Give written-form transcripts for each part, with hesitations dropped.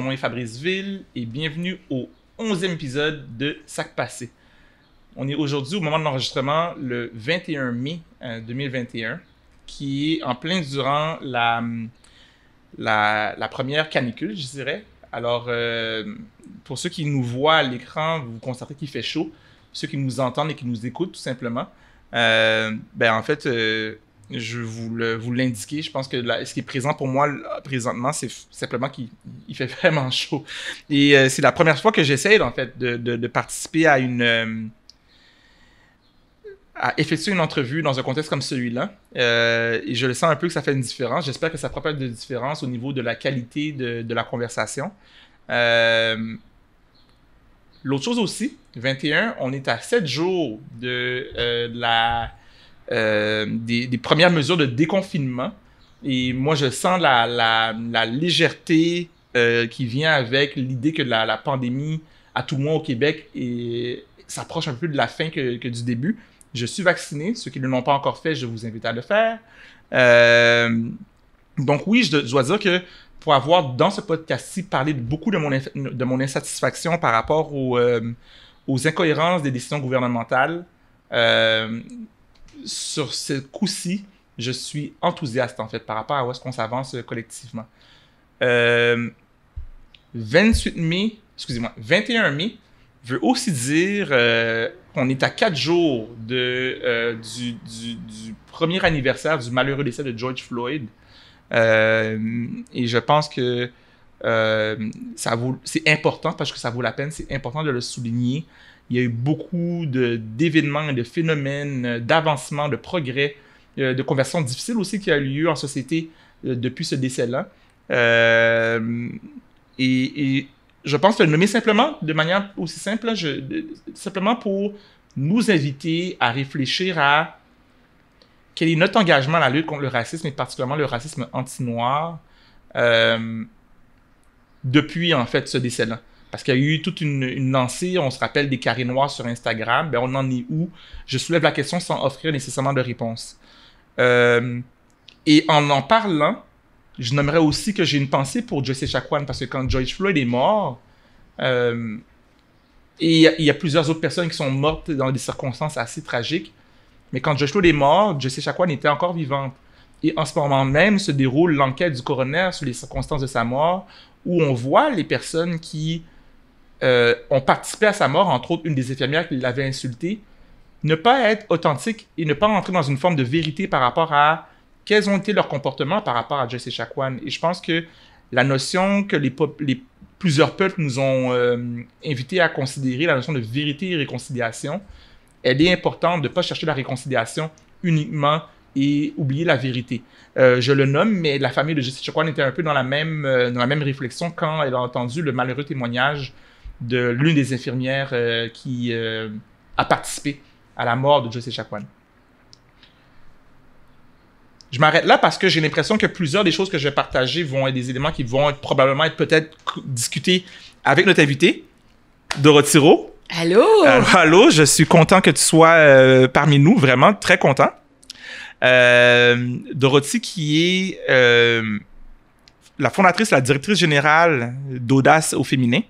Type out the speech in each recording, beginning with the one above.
mon nom est Fabrice Ville et bienvenue au 11e épisode de Sac Passé. On est aujourd'hui au moment de l'enregistrement le 21 mai 2021 qui est en plein durant la première canicule, je dirais. Alors, pour ceux qui nous voient à l'écran, vous constatez qu'il fait chaud. Ceux qui nous entendent et qui nous écoutent, tout simplement, en fait, je vous l'indiquer. Je pense que ce qui est présent pour moi présentement, c'est simplement qu'il fait vraiment chaud. Et c'est la première fois que j'essaie, en fait, de participer à à effectuer une entrevue dans un contexte comme celui-là. Et je le sens un peu que ça fait une différence. J'espère que ça fera pas de différence au niveau de la qualité de la conversation. L'autre chose aussi, 21, on est à 7 jours des premières mesures de déconfinement. Et moi, je sens la légèreté qui vient avec l'idée que la pandémie, à tout le moins au Québec, s'approche un peu de la fin que du début. Je suis vacciné. Ceux qui ne l'ont pas encore fait, je vous invite à le faire. Donc oui, je dois dire que pour avoir, dans ce podcast-ci, parlé beaucoup de mon insatisfaction par rapport aux incohérences des décisions gouvernementales, sur ce coup-ci, je suis enthousiaste, en fait, par rapport à où est-ce qu'on s'avance collectivement. 21 mai veut aussi dire qu'on est à 4 jours du premier anniversaire du malheureux décès de George Floyd. Et je pense que c'est important parce que ça vaut la peine, c'est important de le souligner. Il y a eu beaucoup d'événements, de phénomènes, d'avancements, de progrès, de conversions difficiles aussi qui a eu lieu en société depuis ce décès-là. Et je pense le nommer simplement, de manière aussi simple, simplement pour nous inviter à réfléchir à quel est notre engagement à la lutte contre le racisme, et particulièrement le racisme anti-noir, depuis, en fait, ce décès-là. Parce qu'il y a eu toute une lancée, on se rappelle des carrés noirs sur Instagram, on en est où? Je soulève la question sans offrir nécessairement de réponse. Et en parlant, je nommerais aussi que j'ai une pensée pour Joyce Echaquan, parce que quand George Floyd est mort, et il y a plusieurs autres personnes qui sont mortes dans des circonstances assez tragiques, mais quand Joyce Floyd est mort, Joyce Echaquan était encore vivante. Et en ce moment même se déroule l'enquête du coroner sur les circonstances de sa mort, où on voit les personnes qui ont participé à sa mort, entre autres une des infirmières qui l'avait insulté, ne pas être authentiques et ne pas rentrer dans une forme de vérité par rapport à quels ont été leurs comportements par rapport à Joyce Echaquan. Et je pense que la notion que plusieurs peuples nous ont invités à considérer, la notion de vérité et réconciliation, elle est importante de ne pas chercher la réconciliation uniquement et oublier la vérité. Je le nomme, mais la famille de Joyce Echaquan était un peu dans la même réflexion quand elle a entendu le malheureux témoignage de l'une des infirmières qui a participé à la mort de Joyce Echaquan. Je m'arrête là parce que j'ai l'impression que plusieurs des choses que je vais partager vont être des éléments qui vont probablement être peut-être discutés avec notre invité, Dorothy Rowe. Allô? Allô, je suis content que tu sois parmi nous, vraiment très content. Dorothy qui est la fondatrice, la directrice générale d'Audace au féminin,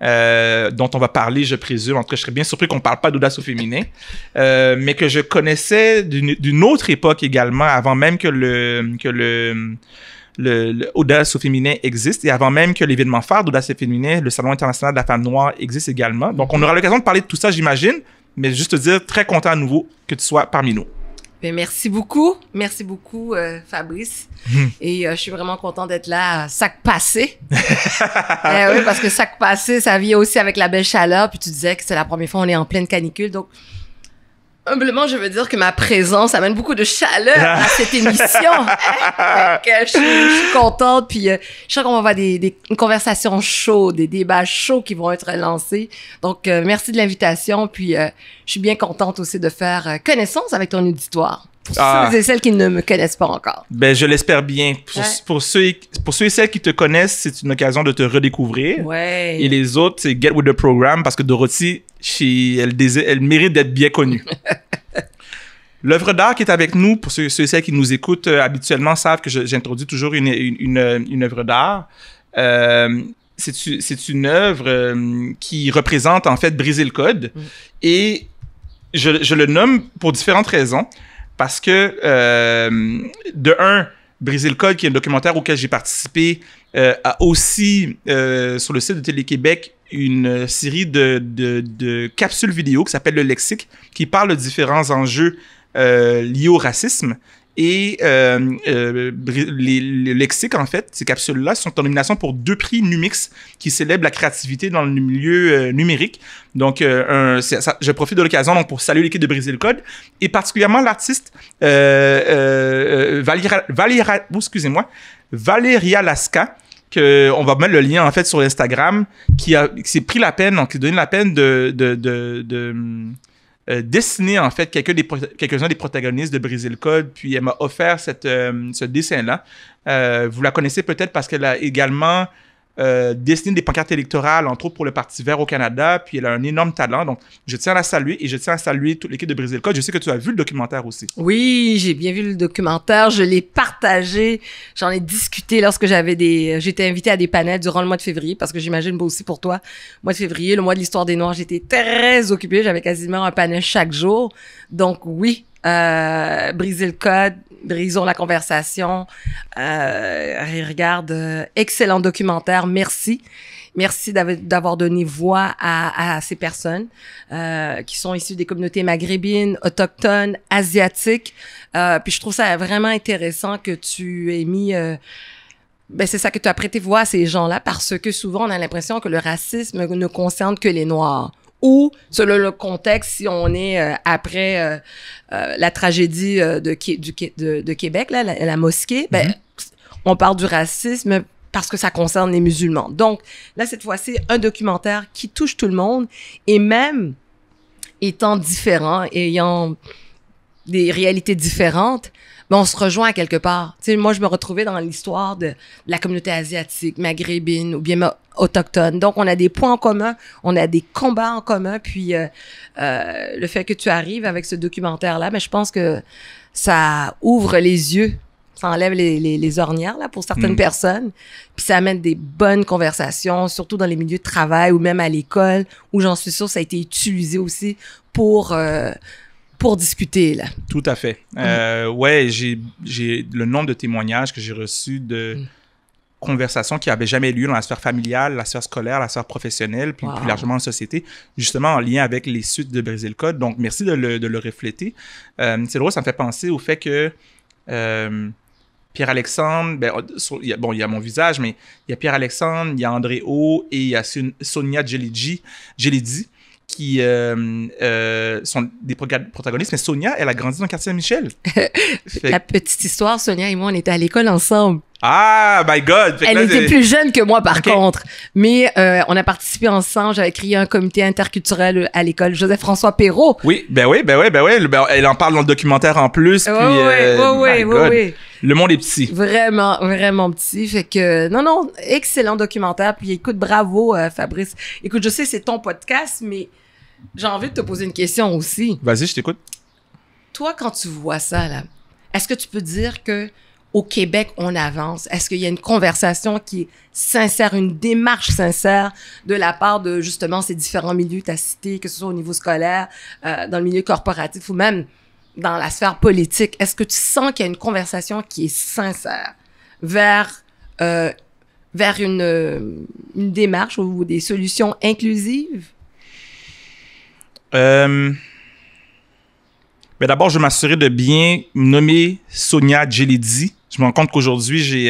dont on va parler, je présume. En tout cas, je serais bien surpris qu'on ne parle pas d'Audace au féminin, mais que je connaissais d'une autre époque également, avant même que le Audace au féminin existe et avant même que l'événement phare d'Audace au féminin, le Salon international de la femme noire, existe également. Donc, on aura l'occasion de parler de tout ça, j'imagine, mais juste te dire, très content à nouveau que tu sois parmi nous. Ben, merci beaucoup, Fabrice. Et je suis vraiment content d'être là à Sac Passé. Oui, parce que Sac Passé, ça vient aussi avec la belle chaleur. Puis tu disais que c'est la première fois qu'on est en pleine canicule. Donc, humblement, je veux dire que ma présence amène beaucoup de chaleur à cette émission. Je suis contente. Puis je sens qu'on va avoir une conversation chaude, des débats chauds qui vont être lancés. Donc, merci de l'invitation. Puis je suis bien contente aussi de faire connaissance avec ton auditoire. Pour ceux et celles qui ne me connaissent pas encore. Ben, je l'espère bien. Pour ceux et celles qui te connaissent, c'est une occasion de te redécouvrir. Ouais. Et les autres, c'est get with the program parce que Dorothy, elle mérite d'être bien connue. L'œuvre d'art qui est avec nous, pour ceux et celles qui nous écoutent habituellement, savent que j'introduis toujours une œuvre d'art. c'est une œuvre qui représente en fait briser le code. Et je le nomme pour différentes raisons. Parce que, de un, Briser le code, qui est un documentaire auquel j'ai participé, a aussi, sur le site de Télé-Québec, une série de capsules vidéo qui s'appelle Le Lexique, qui parle de différents enjeux liés au racisme. Et les lexiques, en fait, ces capsules-là sont en nomination pour 2 prix Numix qui célèbrent la créativité dans le milieu numérique. Donc, je profite de l'occasion donc, pour saluer l'équipe de Briser le Code et particulièrement l'artiste Valéria Lasca, on va mettre le lien en fait sur Instagram, qui s'est pris la peine, donc qui donne la peine de dessiner en fait quelques-uns des protagonistes de Briser le Code, puis elle m'a offert ce dessin-là. Vous la connaissez peut-être parce qu'elle a également dessiné des pancartes électorales, entre autres pour le Parti vert au Canada, puis elle a un énorme talent. Donc, je tiens à la saluer et je tiens à saluer toute l'équipe de Briser le Code. Je sais que tu as vu le documentaire aussi. Oui, j'ai bien vu le documentaire. Je l'ai partagé. J'en ai discuté lorsque j'étais invitée à des panels durant le mois de février, parce que j'imagine aussi pour toi, mois de février, le mois de l'histoire des Noirs, j'étais très occupée. J'avais quasiment un panel chaque jour. Donc oui, Briser le Code, brisons la conversation. Regarde, excellent documentaire. Merci. Merci d'avoir donné voix à ces personnes qui sont issues des communautés maghrébines, autochtones, asiatiques. Puis je trouve ça vraiment intéressant que tu aies mis... c'est ça, que tu as prêté voix à ces gens-là, parce que souvent, on a l'impression que le racisme ne concerne que les Noirs. Ou, selon le contexte, si on est après la tragédie de Québec, là, la mosquée, on parle du racisme parce que ça concerne les musulmans. Donc, là, cette fois-ci, un documentaire qui touche tout le monde, et même étant différent, ayant des réalités différentes, on se rejoint à quelque part. Tu sais, moi, je me retrouvais dans l'histoire de la communauté asiatique, maghrébine ou bien autochtone. Donc, on a des points en commun, on a des combats en commun. Puis, le fait que tu arrives avec ce documentaire-là, je pense que ça ouvre les yeux, ça enlève les ornières là pour certaines personnes. Puis, ça amène des bonnes conversations, surtout dans les milieux de travail ou même à l'école, où j'en suis sûre ça a été utilisé aussi pour discuter, là. Tout à fait. Ouais, j'ai le nombre de témoignages que j'ai reçus de conversations qui n'avaient jamais lieu dans la sphère familiale, la sphère scolaire, la sphère professionnelle, puis plus largement en société, justement en lien avec les suites de Briser le Code. Donc, merci de le refléter. C'est drôle, ça me fait penser au fait que Pierre-Alexandre, il y a mon visage, mais il y a Pierre-Alexandre, il y a André O et il y a Sonia Djelidi, qui sont des protagonistes. Mais Sonia, elle a grandi dans le quartier Saint-Michel. La petite histoire, Sonia et moi, on était à l'école ensemble. Ah, my God! Elle était plus jeune que moi, par contre. Mais on a participé ensemble. J'avais créé un comité interculturel à l'école Joseph-François Perrault. Oui. Elle en parle dans le documentaire en plus. Oui. Le monde est petit. Vraiment, vraiment petit. Fait que, non, excellent documentaire. Puis écoute, bravo, Fabrice. Écoute, je sais, c'est ton podcast, mais j'ai envie de te poser une question aussi. Vas-y, je t'écoute. Toi, quand tu vois ça, là, est-ce que tu peux dire que au Québec, on avance? Est-ce qu'il y a une conversation qui est sincère, une démarche sincère de la part de, justement, ces différents milieux que tu as cités, que ce soit au niveau scolaire, dans le milieu corporatif ou même dans la sphère politique? Est-ce que tu sens qu'il y a une conversation qui est sincère vers une démarche ou des solutions inclusives? D'abord, je vais m'assurer de bien nommer Sonia Djelidi. Je me rends compte qu'aujourd'hui, j'ai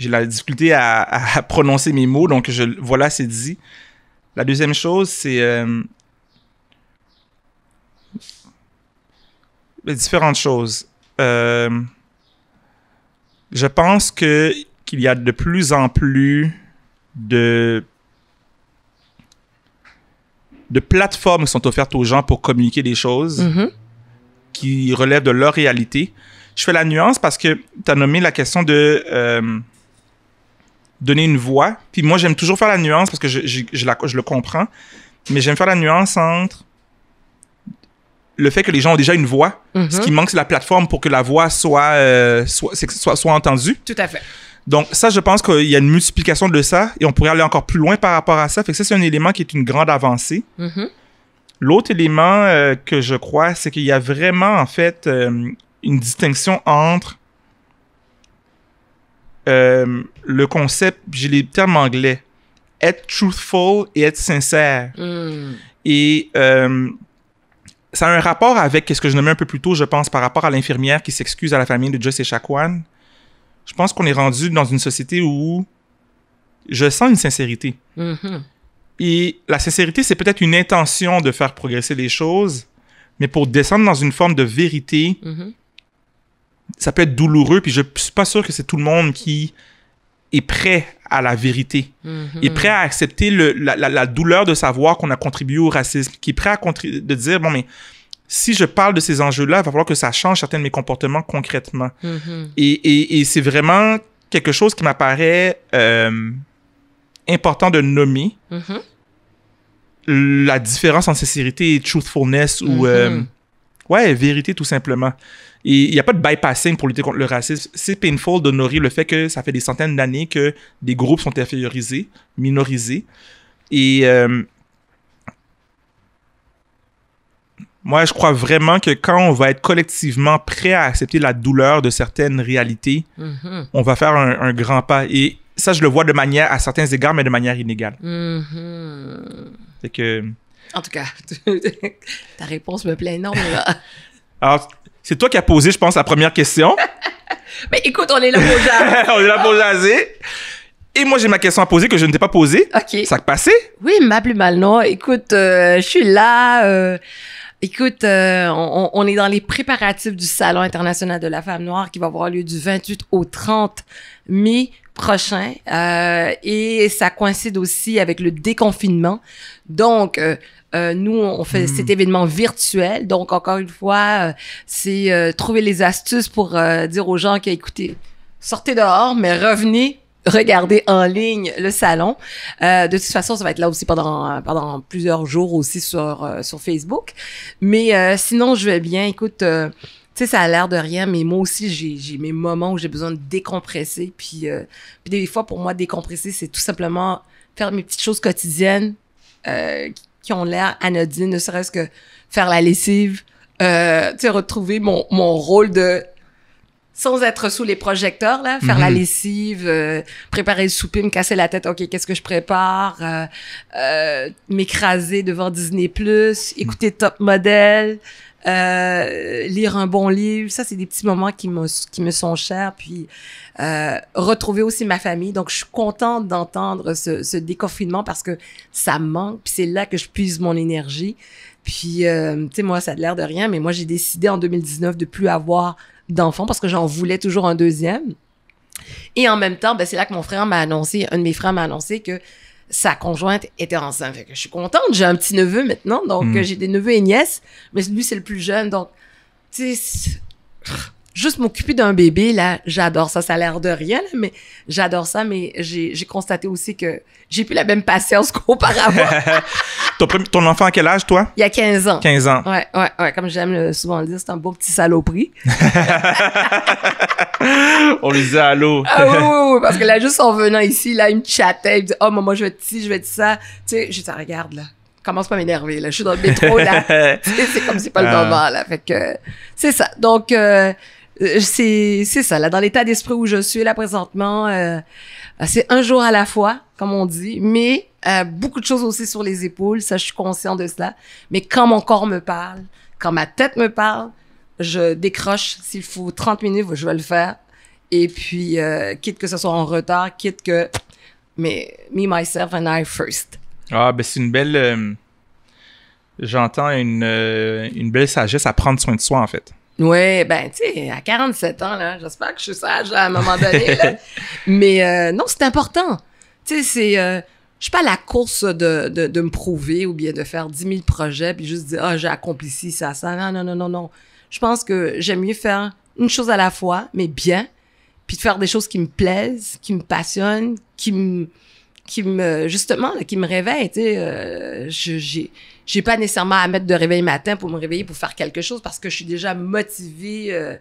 la difficulté à prononcer mes mots, donc voilà, c'est dit. La deuxième chose, c'est différentes choses. Je pense qu'il y a de plus en plus de plateformes qui sont offertes aux gens pour communiquer des choses qui relèvent de leur réalité. Je fais la nuance parce que tu as nommé la question de donner une voix. Puis moi, j'aime toujours faire la nuance parce que je le comprends. Mais j'aime faire la nuance entre le fait que les gens ont déjà une voix. Ce qui manque, c'est la plateforme pour que la voix soit entendue. Tout à fait. Donc, ça, je pense qu'il y a une multiplication de ça et on pourrait aller encore plus loin par rapport à ça. Fait que ça, c'est un élément qui est une grande avancée. Mhm. L'autre élément que je crois, c'est qu'il y a vraiment, en fait, une distinction entre le concept, j'ai les termes anglais, être truthful et être sincère. Et ça a un rapport avec ce que je nommais un peu plus tôt, je pense, par rapport à l'infirmière qui s'excuse à la famille de Joyce Echaquan. Je pense qu'on est rendu dans une société où je sens une sincérité. Mhm. Et la sincérité, c'est peut-être une intention de faire progresser les choses, mais pour descendre dans une forme de vérité, Mhm. ça peut être douloureux, puis je suis pas sûr que c'est tout le monde qui est prêt à la vérité, est prêt à accepter la douleur de savoir qu'on a contribué au racisme, qui est prêt à de dire, bon, mais si je parle de ces enjeux-là, il va falloir que ça change certains de mes comportements concrètement. Mhm. Et c'est vraiment quelque chose qui m'apparaît important de nommer. Mhm. La différence entre sincérité et truthfulness ou vérité tout simplement. Et il n'y a pas de bypassing pour lutter contre le racisme. C'est painful d'honorer le fait que ça fait des centaines d'années que des groupes sont infériorisés, minorisés. Et moi, je crois vraiment que quand on va être collectivement prêt à accepter la douleur de certaines réalités, on va faire un grand pas. Et ça, je le vois de manière, à certains égards, mais de manière inégale. C'est que... En tout cas, ta réponse me plaît énormément. Alors, c'est toi qui as posé, je pense, la première question. Mais écoute, on est là pour jaser. On est là pour jaser. Et moi, j'ai ma question à poser que je ne t'ai pas posée. OK. Ça a passé? Oui, ma plus mal, non. Écoute, je suis là. Écoute, on est dans les préparatifs du Salon international de la femme noire qui va avoir lieu du 28 au 30 mai prochain. Et ça coïncide aussi avec le déconfinement. Donc, nous, on fait cet événement virtuel. Donc, encore une fois, c'est trouver les astuces pour dire aux gens écoutez, sortez dehors, mais revenez regarder en ligne le salon. De toute façon, ça va être là aussi pendant plusieurs jours aussi sur Facebook. Mais sinon, je vais bien. Écoute, tu sais, ça a l'air de rien, mais moi aussi, j'ai mes moments où j'ai besoin de décompresser. Puis des fois, pour moi, décompresser, c'est tout simplement faire mes petites choses quotidiennes qui ont l'air anodines, ne serait-ce que faire la lessive, tu sais, retrouver mon rôle de... Sans être sous les projecteurs, là, faire la lessive, préparer le souper, me casser la tête, OK, qu'est-ce que je prépare? M'écraser devant Disney+, écouter Top Model, lire un bon livre. Ça, c'est des petits moments qui me sont chers. Puis, retrouver aussi ma famille. Donc, je suis contente d'entendre ce déconfinement parce que ça me manque. Puis, c'est là que je puise mon énergie. Puis, tu sais, moi, ça a l'air de rien, mais moi, j'ai décidé en 2019 de plus avoir d'enfants parce que j'en voulais toujours un deuxième. Et en même temps, ben, c'est là que un de mes frères m'a annoncé que sa conjointe était enceinte. Fait que je suis contente, j'ai un petit neveu maintenant, donc j'ai des neveux et nièces, mais lui, c'est le plus jeune, donc, tu sais, juste m'occuper d'un bébé, là, j'adore ça. Ça a l'air de rien, là, mais j'adore ça, mais j'ai constaté aussi que j'ai plus la même patience qu'auparavant. Ton enfant à quel âge, toi? Il y a 15 ans. 15 ans. Ouais. Comme j'aime souvent le dire, c'est un beau petit saloperie. On lui dit allô. Ah oui, parce que là, juste en venant ici, là, il me chattait, il me dit « Oh, maman, je vais te ci, je vais te ça. » Tu sais, je dis « Regarde, là, commence pas à m'énerver, là. Je suis dans le métro, là. C'est comme c'est pas le moment, là. » Fait que, c'est ça. Donc, c'est ça, là, dans l'état d'esprit où je suis, là, présentement, c'est un jour à la fois, comme on dit, mais beaucoup de choses aussi sur les épaules, ça, je suis consciente de cela. Mais quand mon corps me parle, quand ma tête me parle, je décroche. S'il faut 30 minutes, je vais le faire. Et puis, quitte que ce soit en retard, quitte que... Mais me, myself and I first. Ah, ben c'est une belle... J'entends une belle sagesse à prendre soin de soi, en fait. Ouais, ben, tu sais, à 47 ans, là, j'espère que je suis sage à un moment donné, là. Mais non, c'est important. Tu sais, c'est... je suis pas à la course de me prouver ou bien de faire 10 000 projets puis juste dire « Ah, j'ai accompli ci, ça. » Non. Je pense que j'aime mieux faire une chose à la fois, mais bien, puis de faire des choses qui me plaisent, qui me passionnent, qui me justement, là, qui me réveillent, tu sais. J'ai pas nécessairement à mettre de réveil matin pour me réveiller pour faire quelque chose parce que je suis déjà motivée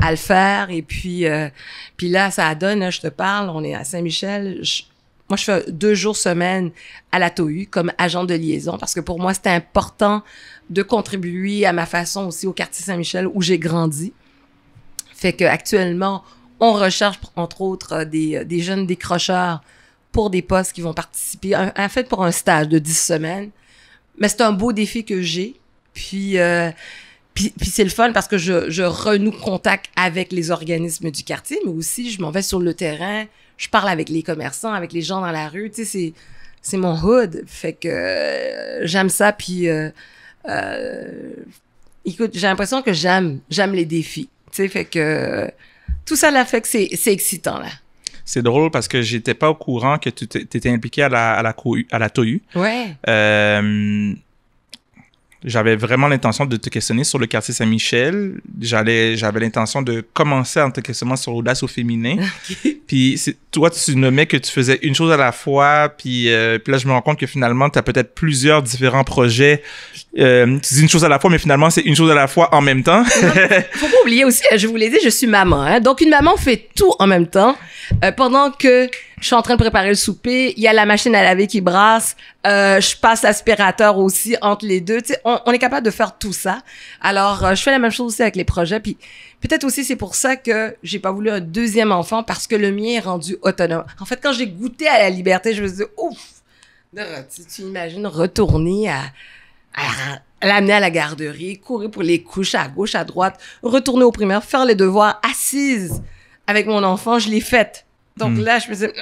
à le faire. Et puis là, ça donne, là, je te parle, on est à Saint-Michel. Moi, je fais 2 jours semaine à la TOU comme agent de liaison parce que pour moi, c'était important de contribuer à ma façon aussi au quartier Saint-Michel où j'ai grandi. Fait que actuellement, on recherche, entre autres, des jeunes décrocheurs pour des postes qui vont participer, en fait, pour un stage de 10 semaines. Mais c'est un beau défi que j'ai. Puis c'est le fun parce que je renoue contact avec les organismes du quartier, mais aussi, je m'en vais sur le terrain, je parle avec les commerçants, avec les gens dans la rue. Tu sais, c'est mon hood. Fait que j'aime ça. Puis, écoute, j'ai l'impression que j'aime les défis. Tu sais, fait que tout ça, là, fait que c'est excitant, là. C'est drôle parce que j'étais pas au courant que tu t'étais impliqué à la TOU. Ouais. J'avais vraiment l'intention de te questionner sur le quartier Saint-Michel. J'avais l'intention de commencer en te questionnant sur l'audace au féminin. Okay. Puis toi, tu nommais que tu faisais une chose à la fois. Puis là, je me rends compte que finalement, tu as peut-être plusieurs différents projets. Tu dis une chose à la fois, mais finalement, c'est une chose à la fois en même temps. Faut pas oublier aussi, je vous l'ai dit, je suis maman. Hein? Donc, une maman fait tout en même temps. Pendant que je suis en train de préparer le souper, il y a la machine à laver qui brasse, je passe l'aspirateur aussi entre les deux. Tu sais, on est capable de faire tout ça. Alors, je fais la même chose aussi avec les projets. Puis peut-être aussi c'est pour ça que j'ai pas voulu un 2e enfant parce que le mien est rendu autonome. En fait, quand j'ai goûté à la liberté, je me suis dit, ouf! Tu imagines retourner à l'amener à la garderie, courir pour les couches à gauche, à droite, retourner au primaire, faire les devoirs assise avec mon enfant, je l'ai faite. Donc là, je me disais,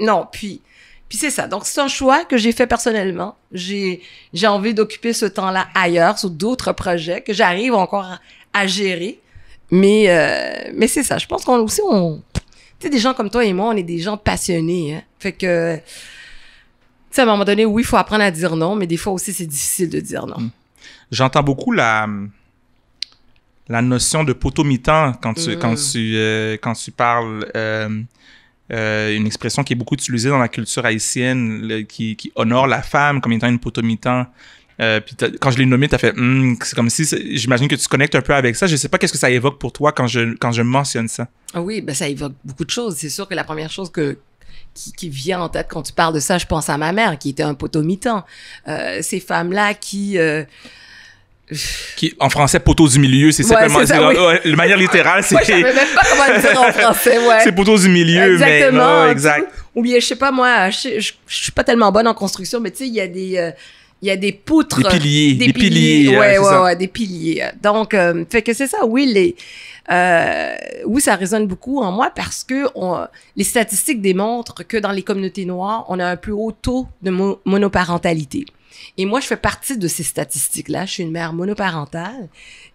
non, puis c'est ça. Donc, c'est un choix que j'ai fait personnellement. J'ai envie d'occuper ce temps-là ailleurs, sur d'autres projets que j'arrive encore à gérer. Mais c'est ça. Je pense qu'on aussi, tu sais, des gens comme toi et moi, on est des gens passionnés, hein. Fait que, tu sais, à un moment donné, oui, il faut apprendre à dire non, mais des fois aussi, c'est difficile de dire non. J'entends beaucoup la notion de poteau-mitant quand tu parles, une expression qui est beaucoup utilisée dans la culture haïtienne, qui honore la femme comme étant une poteau-mitant. Puis quand je l'ai nommé, t'as fait c'est comme si j'imagine que tu connectes un peu avec ça. Je sais pas qu'est-ce que ça évoque pour toi quand je mentionne ça. Ah oui, ben ça évoque beaucoup de choses. C'est sûr que la première chose qui vient en tête quand tu parles de ça, je pense à ma mère qui était un poteau-mitant. Ces femmes-là qui en français, poteau du milieu, c'est simplement... De manière littérale, c'est... Moi, je savais même pas comment le dire en français, ouais. C'est poteau du milieu, exactement, mais... exact. Ou bien, je sais pas, moi, je suis pas tellement bonne en construction, mais tu sais, il y a des poutres... Des piliers. Des piliers. Ouais, des piliers. Donc, fait que c'est ça, oui, oui, ça résonne beaucoup en moi parce que les statistiques démontrent que dans les communautés noires, on a un plus haut taux de monoparentalité. Et moi, je fais partie de ces statistiques-là. Je suis une mère monoparentale.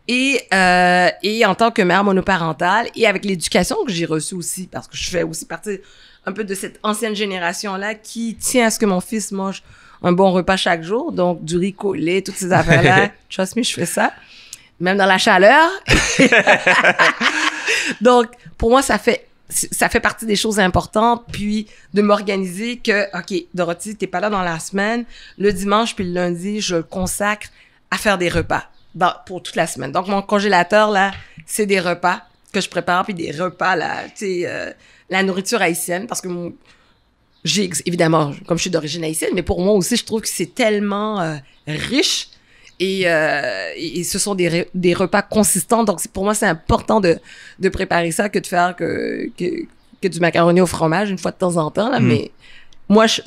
Et en tant que mère monoparentale, et avec l'éducation que j'ai reçue aussi, parce que je fais aussi partie un peu de cette ancienne génération-là qui tient à ce que mon fils mange un bon repas chaque jour. Donc, du riz collé, toutes ces affaires-là. Trust me, je fais ça. Même dans la chaleur. Donc, pour moi, ça fait partie des choses importantes, puis de m'organiser que, OK, Dorothy, t'es pas là dans la semaine, le dimanche puis le lundi, je le consacre à faire des repas pour toute la semaine. Donc, mon congélateur, là, c'est des repas que je prépare, puis des repas, là, tu sais, la nourriture haïtienne, parce que évidemment, comme je suis d'origine haïtienne, mais pour moi aussi, je trouve que c'est tellement riche. Et ce sont des repas consistants. Donc, pour moi, c'est important de préparer ça que de faire que du macaroni au fromage une fois de temps en temps, là. Mais moi, je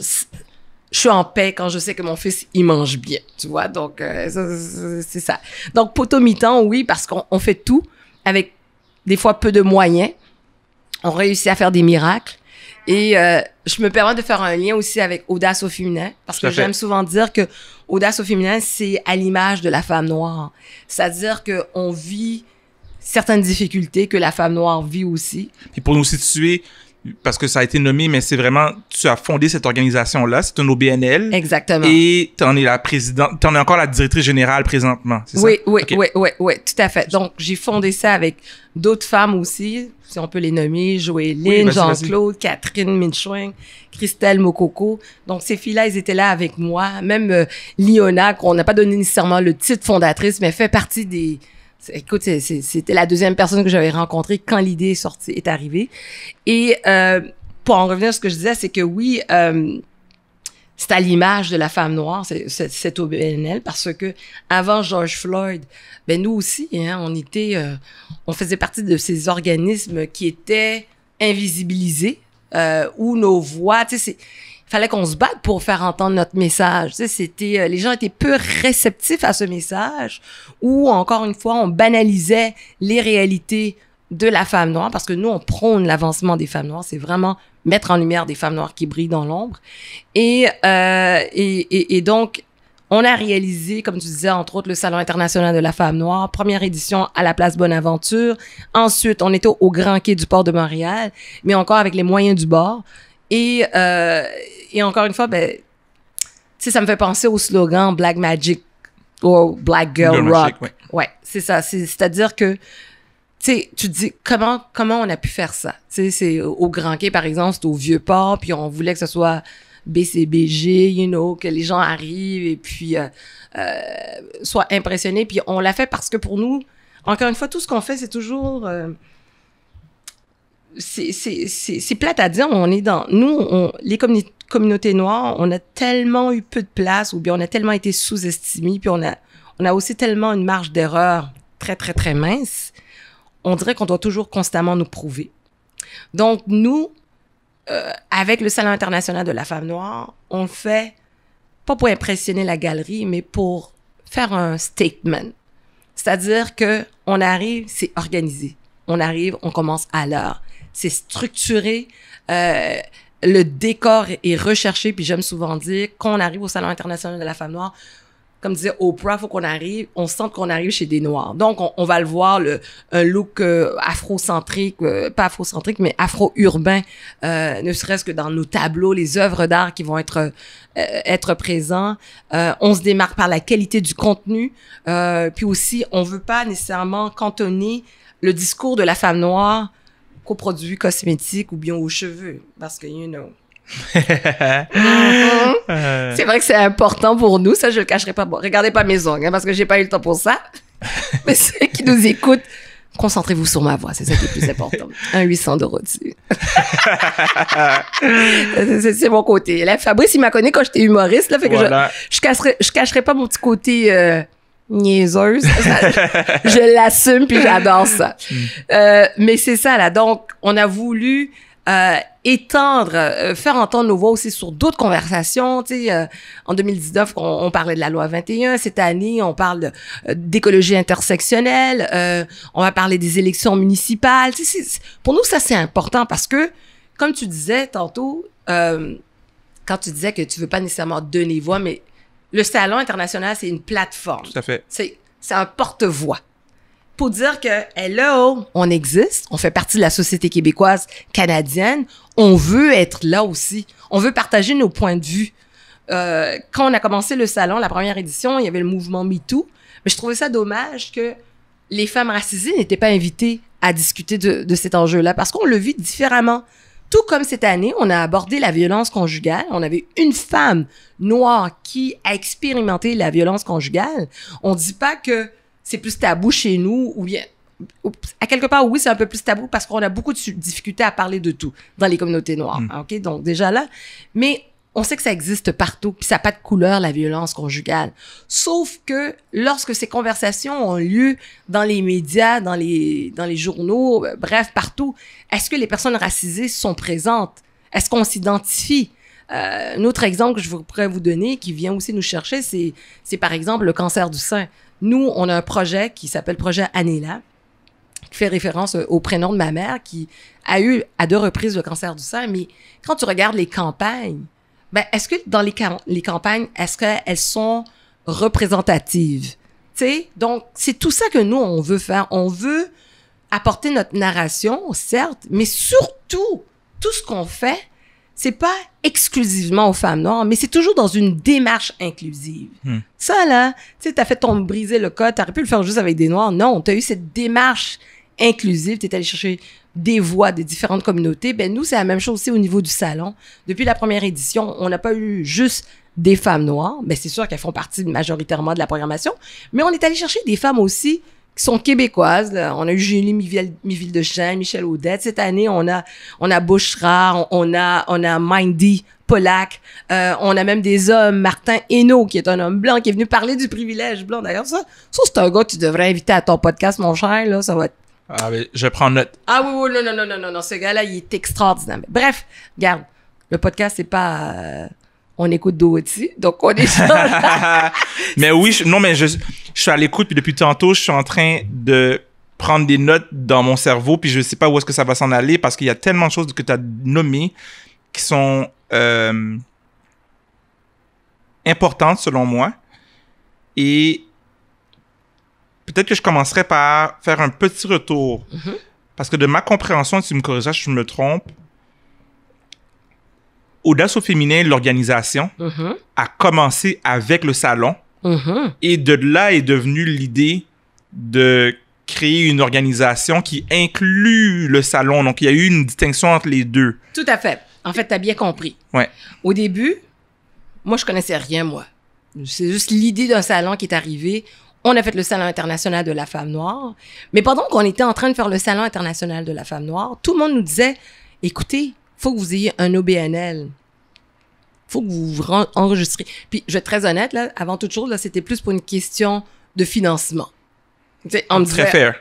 suis en paix quand je sais que mon fils, il mange bien, tu vois. Donc, c'est ça. Donc, poteau-mitant, oui, parce qu'on fait tout avec des fois peu de moyens. On réussit à faire des miracles. Et je me permets de faire un lien aussi avec Audace au féminin, parce que j'aime souvent dire que Audace au féminin, c'est à l'image de la femme noire. C'est-à-dire qu'on vit certaines difficultés que la femme noire vit aussi. Et pour nous situer, parce que ça a été nommé, mais c'est vraiment, tu as fondé cette organisation-là, c'est un OBNL. Exactement. Et t'en es la présidente, t'en es encore la directrice générale présentement, c'est ça? Oui, tout à fait. Donc, j'ai fondé ça avec d'autres femmes aussi, si on peut les nommer, Joéline, Jean-Claude, Catherine Minchouin, Christelle Mokoko. Donc, ces filles-là, elles étaient là avec moi. Même Liona, qu'on n'a pas donné nécessairement le titre fondatrice, mais fait partie Écoute, c'était la deuxième personne que j'avais rencontrée quand l'idée est arrivée. Et pour en revenir à ce que je disais, c'est que oui, c'est à l'image de la femme noire, cette OBNL, parce que avant George Floyd, ben nous aussi, hein, on faisait partie de ces organismes qui étaient invisibilisés, où nos voix, tu sais, il fallait qu'on se batte pour faire entendre notre message. Tu sais, les gens étaient peu réceptifs à ce message, ou encore une fois, on banalisait les réalités de la femme noire, parce que nous, on prône l'avancement des femmes noires. C'est vraiment mettre en lumière des femmes noires qui brillent dans l'ombre. Et donc, on a réalisé, comme tu disais, entre autres, le Salon international de la femme noire, première édition à la place Bonaventure. Ensuite, on était au Grand Quai du port de Montréal, mais encore avec les moyens du bord. Et encore une fois, ben, tu sais, ça me fait penser au slogan Black Magic ou Black Girl Rock. Ouais, c'est ça. C'est-à-dire que, tu sais, tu te dis, comment on a pu faire ça? Tu sais, c'est au Grand Quai, par exemple, c'est au Vieux-Port, puis on voulait que ce soit BCBG, que les gens arrivent et puis soient impressionnés. Puis on l'a fait parce que pour nous, encore une fois, tout ce qu'on fait, c'est toujours... c'est plate à dire, on est dans... Nous, les communautés noires, on a tellement eu peu de place, ou bien on a tellement été sous-estimés, puis on a aussi tellement une marge d'erreur très, très, très mince. On dirait qu'on doit toujours constamment nous prouver. Donc, nous, avec le Salon international de la femme noire, on le fait pas pour impressionner la galerie, mais pour faire un statement. C'est-à-dire que on arrive, c'est organisé. On arrive, on commence à l'heure. C'est structuré. Le décor est recherché. Puis j'aime souvent dire, quand on arrive au Salon international de la femme noire, comme disait Oprah, faut qu'on arrive, on sente qu'on arrive chez des Noirs. Donc, on va le voir, un look afrocentrique, pas afrocentrique, mais afro-urbain, ne serait-ce que dans nos tableaux, les œuvres d'art qui vont être présents. On se démarque par la qualité du contenu. Puis aussi, on veut pas nécessairement cantonner le discours de la femme noire qu'aux produits cosmétiques ou bien aux cheveux. Parce que, c'est vrai que c'est important pour nous, ça je le cacherai pas. Bon, regardez pas mes ongles, hein, parce que j'ai pas eu le temps pour ça. Mais ceux qui nous écoutent, concentrez-vous sur ma voix, c'est ça qui est le plus important. 800 € dessus. c'est mon côté. Là, Fabrice, il m'a connu quand j'étais humoriste, là, fait que voilà. je cacherai pas mon petit côté niaiseuse. Je l'assume puis j'adore ça. Mais c'est ça là. Donc, on a voulu étendre, faire entendre nos voix aussi sur d'autres conversations. Tu sais, en 2019, on parlait de la loi 21. Cette année, on parle d'écologie intersectionnelle. On va parler des élections municipales. Tu sais, pour nous, ça, c'est important parce que, comme tu disais tantôt, quand tu disais que tu veux pas nécessairement donner voix, mais le Salon international, c'est une plateforme. Tout à fait. C'est un porte-voix. Pour dire que, hello, on existe, on fait partie de la société québécoise, canadienne, on veut être là aussi. On veut partager nos points de vue. Quand on a commencé le salon, la première édition, il y avait le mouvement MeToo, mais je trouvais ça dommage que les femmes racisées n'étaient pas invitées à discuter de cet enjeu-là, parce qu'on le vit différemment. Tout comme cette année, on a abordé la violence conjugale. On avait une femme noire qui a expérimenté la violence conjugale. On dit pas que c'est plus tabou chez nous, ou bien, à quelque part, oui, c'est un peu plus tabou parce qu'on a beaucoup de difficultés à parler de tout dans les communautés noires. OK? Donc, déjà là. Mais on sait que ça existe partout, puis ça n'a pas de couleur, la violence conjugale. Sauf que lorsque ces conversations ont lieu dans les médias, dans les journaux, bref, partout, est-ce que les personnes racisées sont présentes? Est-ce qu'on s'identifie? Un autre exemple que je pourrais vous donner, qui vient aussi nous chercher, c'est par exemple le cancer du sein. Nous, on a un projet qui s'appelle Projet Anela, qui fait référence au prénom de ma mère, qui a eu à 2 reprises le cancer du sein. Mais quand tu regardes les campagnes, ben, est-ce que dans les campagnes, est-ce qu'elles sont représentatives? Tu sais, donc, c'est tout ça que nous, on veut faire. On veut apporter notre narration, certes, mais surtout, tout ce qu'on fait, c'est pas exclusivement aux femmes noires, mais c'est toujours dans une démarche inclusive. Ça, là, tu sais, t'as fait briser le code, t'aurais pu le faire juste avec des Noirs. Non, t'as eu cette démarche inclusive, t'es allé chercher des voix des différentes communautés. Ben, nous, c'est la même chose aussi au niveau du salon. Depuis la première édition, on n'a pas eu juste des femmes noires. Ben, c'est sûr qu'elles font partie majoritairement de la programmation, mais on est allé chercher des femmes aussi qui sont québécoises. Là. On a eu Julie Miville-de-Chêne, Michel Audette. Cette année, on a Bouchra, on a Mindy Pollack. On a même des hommes, Martin Hainaut, qui est un homme blanc, qui est venu parler du privilège blanc. D'ailleurs, ça c'est un gars que tu devrais inviter à ton podcast, mon cher. Là, ça va être... Ah, mais je prends note. Ah oui, non. Ce gars-là, il est extraordinaire. Bref, regarde, le podcast, c'est pas... on écoute Doherty, donc on est là. Mais oui, je suis à l'écoute, puis depuis tantôt, je suis en train de prendre des notes dans mon cerveau, puis je sais pas où est-ce que ça va s'en aller, parce qu'il y a tellement de choses que tu as nommées qui sont importantes, selon moi. Et peut-être que je commencerai par faire un petit retour. Mm-hmm. Parce que de ma compréhension, si tu me corriges si je me trompe, Audace au féminin, l'organisation, a commencé avec le salon. Et de là est devenue l'idée de créer une organisation qui inclut le salon. Donc, il y a eu une distinction entre les deux. Tout à fait. En fait, tu as bien compris. Ouais. Au début, moi, je connaissais rien, moi. C'est juste l'idée d'un salon qui est arrivée. On a fait le Salon international de la femme noire. Mais pendant qu'on était en train de faire le Salon international de la femme noire, tout le monde nous disait, écoutez, faut que vous ayez un OBNL. Faut que vous vous enregistrez. Puis, je vais être très honnête, là, avant toute chose, là, c'était plus pour une question de financement. On me disait, très fair.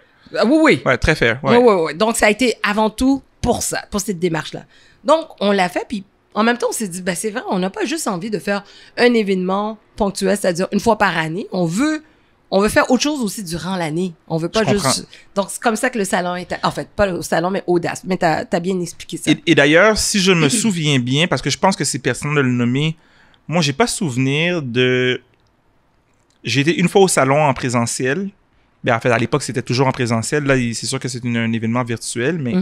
Oui. Ouais, très fair. Ouais. Oui. Donc, ça a été avant tout pour ça, pour cette démarche-là. Donc, on l'a fait, puis en même temps, on s'est dit, ben, c'est vrai, on n'a pas juste envie de faire un événement ponctuel, c'est-à-dire une fois par année. On veut faire autre chose aussi durant l'année. On veut pas juste... Donc, c'est comme ça que le salon est... En fait, pas le salon, mais Audace. Mais t'as bien expliqué ça. Et d'ailleurs, si je me souviens bien, parce que je pense que c'est pertinent de le nommer, moi, j'ai pas souvenir de... J'ai été une fois au salon en présentiel. Ben, en fait, à l'époque, c'était toujours en présentiel. Là, c'est sûr que c'est un événement virtuel, mais...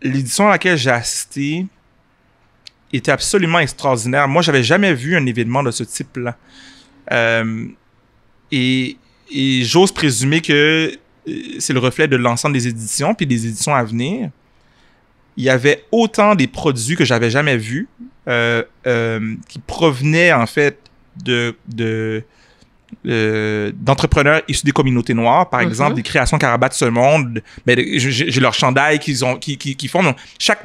L'édition à laquelle j'ai assisté était absolument extraordinaire. Moi, j'avais jamais vu un événement de ce type-là. Et j'ose présumer que c'est le reflet de l'ensemble des éditions, puis des éditions à venir. Il y avait autant des produits que j'avais jamais vus, qui provenaient en fait d'entrepreneurs issus des communautés noires, par exemple, des créations Carabat de ce monde. Ben, j'ai leur chandail qu'ils font. Donc, chaque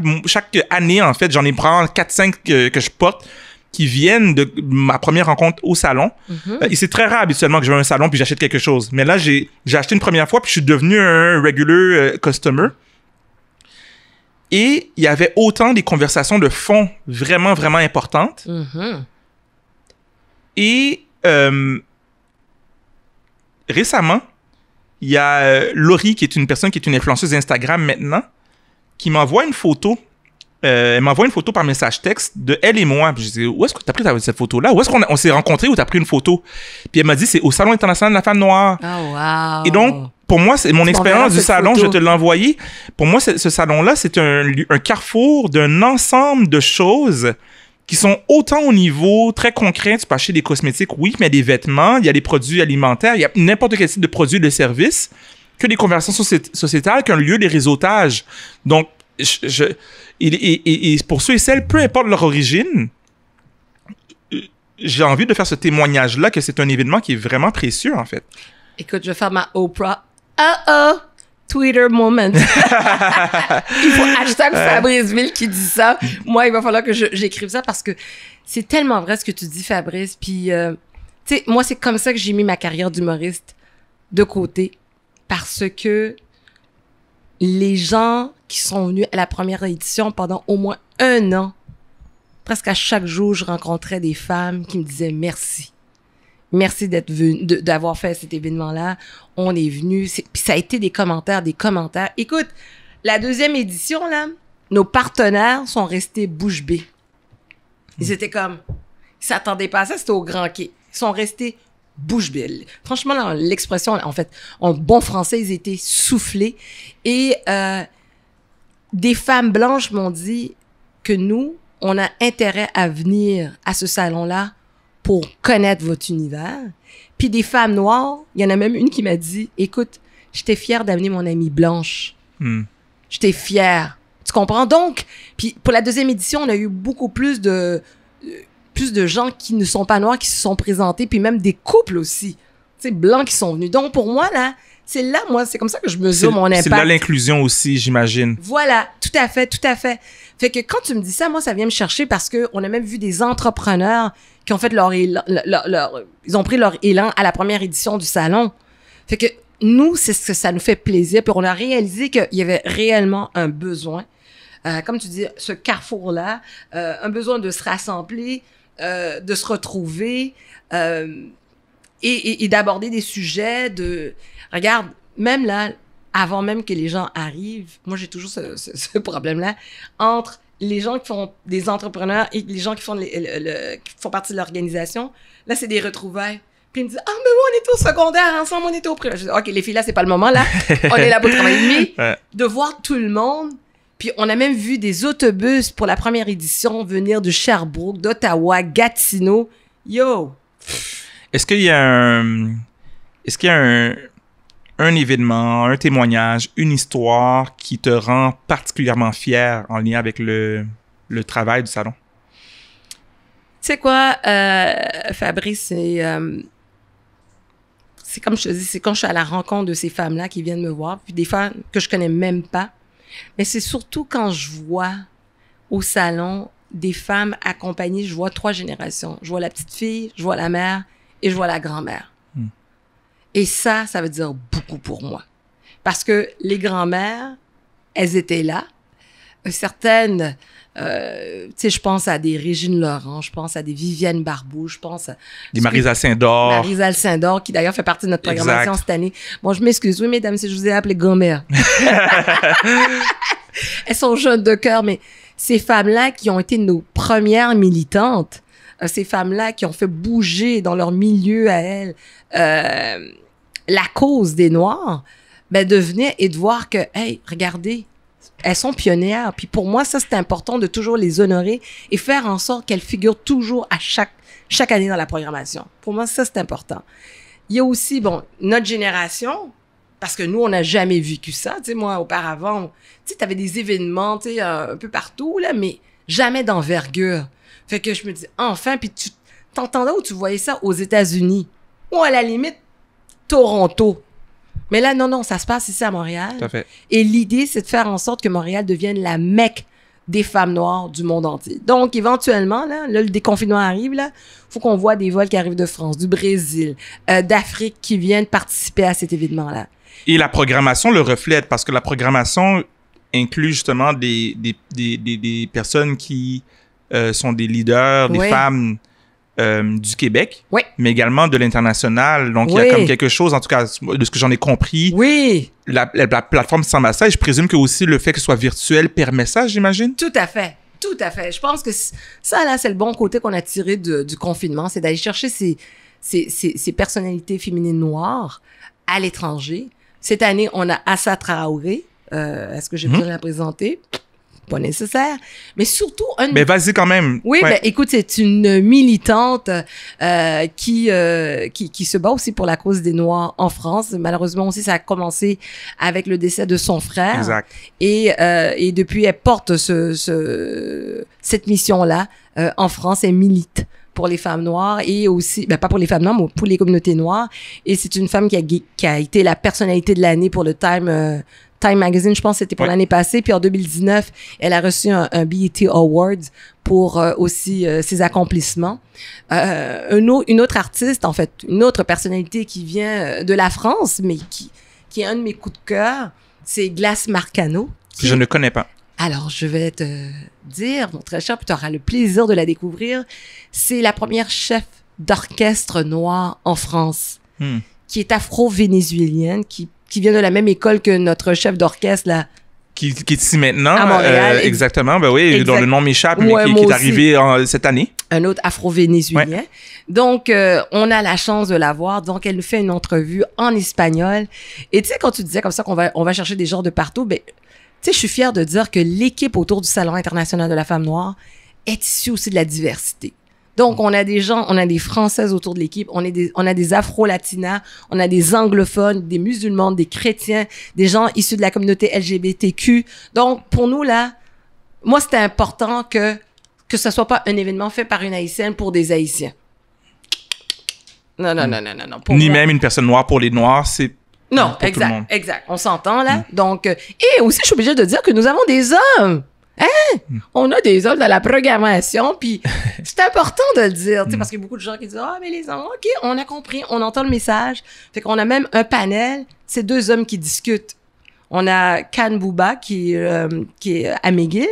année, en fait, j'en ai pris 4-5 que je porte, qui viennent de ma première rencontre au salon. Et c'est très rare habituellement que je vais à un salon puis j'achète quelque chose. Mais là, j'ai acheté une première fois puis je suis devenu un regular customer. Et il y avait autant des conversations de fond vraiment, vraiment importantes. Et récemment, il y a Laurie, qui est une personne qui est une influenceuse Instagram maintenant, qui m'envoie une photo. Elle m'envoie une photo par message texte de elle et moi. Puis je dis, où est-ce que tu as pris cette photo-là? Où est-ce qu'on s'est rencontrés ou tu as pris une photo? Puis elle m'a dit, c'est au Salon international de la femme noire. Oh, wow. Et donc, pour moi, c'est mon expérience du salon, je vais te l'envoyer. Pour moi, ce salon-là, c'est un carrefour d'un ensemble de choses qui sont autant au niveau très concret. Tu peux acheter des cosmétiques, oui, mais des vêtements, il y a des produits alimentaires, il y a n'importe quel type de produits de services, que des conversations sociétales, qu'un lieu de réseautage. Donc, et pour ceux et celles, peu importe leur origine, j'ai envie de faire ce témoignage-là que c'est un événement qui est vraiment précieux, en fait. Écoute, je vais faire ma Oprah. Twitter moment. Il faut hashtag Fabrice Ville qui dit ça. Moi, il va falloir que j'écrive ça parce que c'est tellement vrai ce que tu dis, Fabrice. Puis, tu sais, moi, c'est comme ça que j'ai mis ma carrière d'humoriste de côté parce que les gens qui sont venus à la première édition pendant au moins 1 an, presque à chaque jour, je rencontrais des femmes qui me disaient merci. Merci d'être venu, d'avoir fait cet événement-là. On est venu. Puis ça a été des commentaires. Écoute, la 2e édition, là, nos partenaires sont restés bouche bée. Ils étaient comme... Ils s'attendaient pas à ça, c'était au Grand Quai. Ils sont restés bouche bée. Franchement, là, l'expression, en fait, en bon français, ils étaient soufflés. Et des femmes blanches m'ont dit que nous, on a intérêt à venir à ce salon-là pour connaître votre univers. Puis des femmes noires, il y en a même une qui m'a dit, écoute, j'étais fière d'amener mon amie blanche. J'étais fière. Tu comprends? Donc, puis pour la 2e édition, on a eu beaucoup plus de gens qui ne sont pas noirs qui se sont présentés, puis même des couples aussi. sais, blancs qui sont venus. Donc, pour moi, là, c'est là, moi, c'est comme ça que je mesure mon impact. C'est là l'inclusion aussi, j'imagine. Voilà, tout à fait, tout à fait. Fait que quand tu me dis ça, moi, ça vient me chercher parce qu'on a même vu des entrepreneurs qui ont fait ils ont pris leur élan à la première édition du salon. Fait que nous, c'est ce que ça nous fait plaisir. Puis on a réalisé qu'il y avait réellement un besoin, comme tu dis, ce carrefour-là, un besoin de se rassembler, de se retrouver et d'aborder des sujets Regarde, même là, avant même que les gens arrivent, moi, j'ai toujours ce problème-là entre les gens qui font des entrepreneurs et les gens qui font, qui font partie de l'organisation. Là, c'est des retrouvailles. Puis ils me disent « Ah, mais oui, on est au secondaire ensemble, on est au primaire. » Je dis « OK, les filles, là, c'est pas le moment, là. On est là pour travailler. » Mais de voir tout le monde, puis on a même vu des autobus pour la première édition venir de Sherbrooke, d'Ottawa, Gatineau. Yo! Est-ce qu'il y a un événement, un témoignage, une histoire qui te rend particulièrement fier en lien avec le travail du salon? Tu sais quoi, Fabrice, c'est comme je te dis, c'est quand je suis à la rencontre de ces femmes-là qui viennent me voir, puis des femmes que je connais même pas, mais c'est surtout quand je vois au salon des femmes accompagnées, je vois 3 générations. Je vois la petite fille, je vois la mère et je vois la grand-mère. Et ça veut dire beaucoup pour moi. Parce que les grand-mères, elles étaient là. Certaines, tu sais, je pense à des Régine Laurent, je pense à des Viviane Barbou, je pense à... Des Marisa Saint-Dor. Marisa Saint-Dor, qui d'ailleurs fait partie de notre programmation cette année. Bon, je m'excuse. Oui, mesdames, si je vous ai appelé grand-mère. Elles sont jeunes de cœur, mais ces femmes-là qui ont été nos premières militantes, ces femmes-là qui ont fait bouger dans leur milieu à elles la cause des Noirs, ben de venir et de voir que, hey, regardez, elles sont pionnières. Puis pour moi, ça, c'est important de toujours les honorer et faire en sorte qu'elles figurent toujours à chaque année dans la programmation. Pour moi, ça, c'est important. Il y a aussi, bon, notre génération, parce que nous, on n'a jamais vécu ça. Tu sais, moi, auparavant, tu sais, t'avais des événements, tu sais, un peu partout, là, mais jamais d'envergure. Fait que je me dis, enfin, puis tu t'entendais où tu voyais ça aux États-Unis ou à la limite, Toronto. Mais là, non, ça se passe ici à Montréal. Tout à fait. Et l'idée, c'est de faire en sorte que Montréal devienne la Mecque des femmes noires du monde entier. Donc, éventuellement, là, le déconfinement arrive, là, faut qu'on voit des vols qui arrivent de France, du Brésil, d'Afrique qui viennent participer à cet événement-là. Et la programmation le reflète, parce que la programmation inclut justement des personnes qui sont des leaders, des femmes du Québec, mais également de l'international. Donc, il y a comme quelque chose, en tout cas, de ce que j'en ai compris. Oui. La plateforme Samba ça, et je présume que aussi le fait que ce soit virtuel permet ça, j'imagine? Tout à fait. Tout à fait. Je pense que ça, là, c'est le bon côté qu'on a tiré du confinement, c'est d'aller chercher ces personnalités féminines noires à l'étranger. Cette année, on a Assa Traoré. Est-ce que j'ai besoin de la présenter? Pas nécessaire, mais surtout mais vas-y quand même. Oui, ben écoute, c'est une militante qui se bat aussi pour la cause des Noirs en France. Malheureusement aussi, ça a commencé avec le décès de son frère. Exact. Et depuis, elle porte cette mission-là en France. Elle milite pour les femmes noires et aussi, ben pas pour les femmes noires, mais pour les communautés noires. Et c'est une femme qui a été la personnalité de l'année pour le Time Magazine, je pense que c'était pour l'année passée. Puis en 2019, elle a reçu un BET Award pour aussi ses accomplissements. Une autre artiste, en fait, une autre personnalité qui vient de la France, mais qui est un de mes coups de cœur, c'est Glace Marcano. Je ne connais pas. Alors, je vais te dire, mon très cher, puis tu auras le plaisir de la découvrir. C'est la première chef d'orchestre noir en France, qui est afro-vénézuélienne, qui vient de la même école que notre chef d'orchestre, là. Qui est ici maintenant. À Montréal. Exactement, ben oui, dont le nom m'échappe, mais qui est arrivé cette année. Un autre afro-vénézuélien. Ouais. Donc, on a la chance de la voir. Donc, elle nous fait une entrevue en espagnol. Et tu sais, quand tu disais comme ça qu'on va chercher des gens de partout, ben, tu sais, je suis fière de dire que l'équipe autour du Salon international de la femme noire est issue aussi de la diversité. Donc, on a des gens, on a des Françaises autour de l'équipe, on a des Afro-Latinas, on a des anglophones, des musulmans, des chrétiens, des gens issus de la communauté LGBTQ. Donc, pour nous, là, moi, c'était important que ce soit pas un événement fait par une Haïtienne pour des Haïtiens. Non, non, non, non, non, non. Pour Ni moi- même une personne noire pour les noirs, c'est... Non, pour tout le monde. exact, exact. On s'entend, là. Donc, et aussi, je suis obligée de dire que nous avons des hommes. Hein? On a des hommes dans la programmation, puis c'est important de le dire, tu sais, parce qu'il y a beaucoup de gens qui disent « Ah, mais les hommes, OK, on a compris, on entend le message. » Fait qu'on a même un panel, c'est deux hommes qui discutent. On a Kan Bouba, qui est à McGill,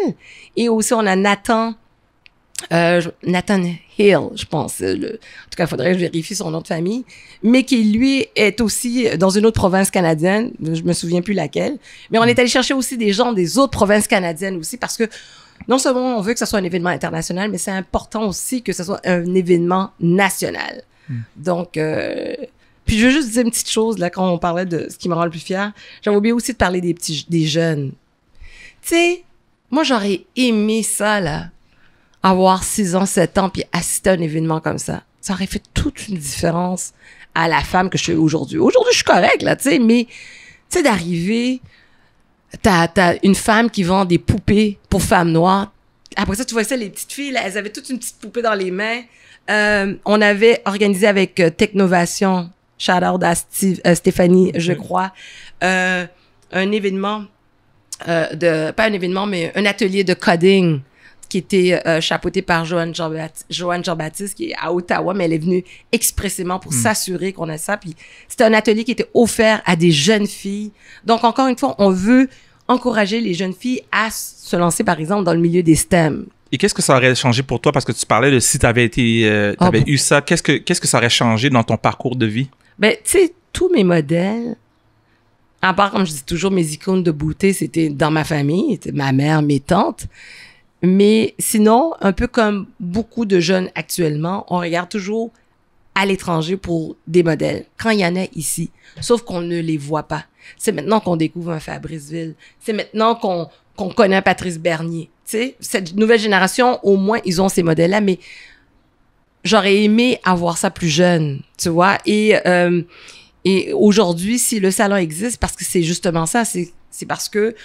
et aussi on a Nathan Hill, je pense. En tout cas, il faudrait que je vérifie son nom de famille. Mais qui, lui, est aussi dans une autre province canadienne. Je me souviens plus laquelle. Mais on est allé chercher aussi des gens des autres provinces canadiennes aussi parce que non seulement on veut que ce soit un événement international, mais c'est important aussi que ce soit un événement national. Donc, puis je veux juste dire une petite chose, là, quand on parlait de ce qui me rend le plus fier. J'avais oublié aussi de parler des jeunes. Tu sais, moi, j'aurais aimé ça, là. Avoir 6 ans, 7 ans, puis assister à un événement comme ça. Ça aurait fait toute une différence à la femme que je suis aujourd'hui. Aujourd'hui, je suis correcte, là, tu sais, mais, tu sais, d'arriver, t'as une femme qui vend des poupées pour femmes noires. Après ça, tu vois ça, les petites filles, là, elles avaient toute une petite poupée dans les mains. On avait organisé avec Technovation, shout-out à Stéphanie, je crois, un événement, pas un événement, mais un atelier de coding qui était chapeauté par Joanne Jean-Baptiste, qui est à Ottawa, mais elle est venue expressément pour s'assurer qu'on a ça. Puis c'était un atelier qui était offert à des jeunes filles. Donc, encore une fois, on veut encourager les jeunes filles à se lancer, par exemple, dans le milieu des STEM. Et qu'est-ce que ça aurait changé pour toi? Parce que tu parlais de si tu avais eu ça, qu'est-ce que ça aurait changé dans ton parcours de vie? Ben, tu sais, tous mes modèles, à part, comme je dis toujours, mes icônes de beauté, c'était dans ma famille, c'était ma mère, mes tantes. Mais sinon, un peu comme beaucoup de jeunes actuellement, on regarde toujours à l'étranger pour des modèles, quand il y en a ici. Sauf qu'on ne les voit pas. C'est maintenant qu'on découvre un Fabrice Ville. C'est maintenant qu'on connaît un Patrice Bernier. Tu sais, cette nouvelle génération, au moins, ils ont ces modèles-là, mais j'aurais aimé avoir ça plus jeune, tu vois. Et aujourd'hui, si le salon existe, parce que c'est justement ça, c'est parce que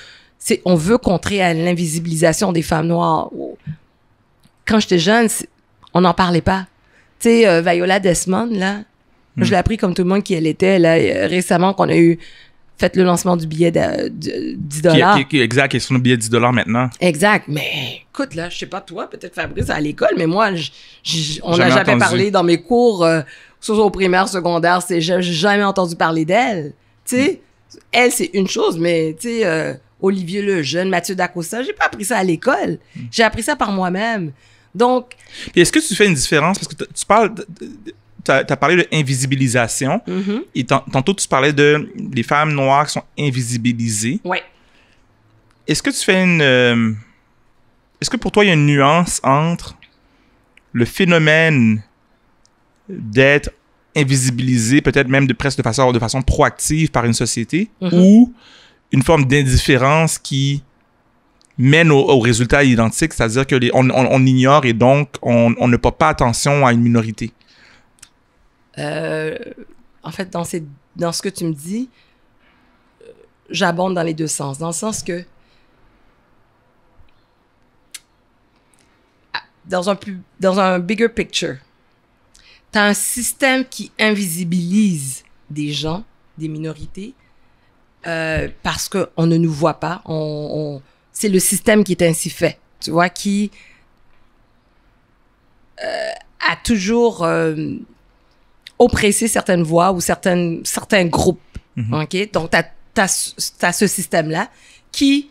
on veut contrer à l'invisibilisation des femmes noires. Quand j'étais jeune, on n'en parlait pas. Tu sais, Viola Desmond, là, je l'ai appris comme tout le monde qui elle était, là, récemment qu'on a fait le lancement du billet de 10 $. Exact, qui est sur le billet de 10 $ maintenant. Exact. Mais écoute, là, je sais pas toi, peut-être Fabrice à l'école, mais moi, on n'a Jamais jamais entendu. parlé dans mes cours, soit au primaire, secondaire, j'ai jamais entendu parler d'elle. Tu sais, elle, c'est une chose, mais tu sais, Olivier Lejeune, Mathieu Dacosta, j'ai pas appris ça à l'école. J'ai appris ça par moi-même. Donc... Et est-ce que tu fais une différence? Parce que tu parles... T'as parlé de invisibilisation. Et tantôt, tu parlais des femmes noires qui sont invisibilisées. Oui. Est-ce que tu fais est-ce que pour toi, il y a une nuance entre le phénomène d'être invisibilisé, peut-être même presque de façon proactive par une société, ou une forme d'indifférence qui mène au résultat identique, c'est-à-dire que on ignore et donc on ne porte pas attention à une minorité? En fait, dans ce que tu me dis, j'abonde dans les deux sens. Dans le sens que dans un bigger picture, tu as un système qui invisibilise des gens, des minorités, parce qu'on ne nous voit pas. C'est le système qui est ainsi fait, tu vois, qui a toujours oppressé certaines voix ou certains groupes. OK? Donc, t'as ce système-là qui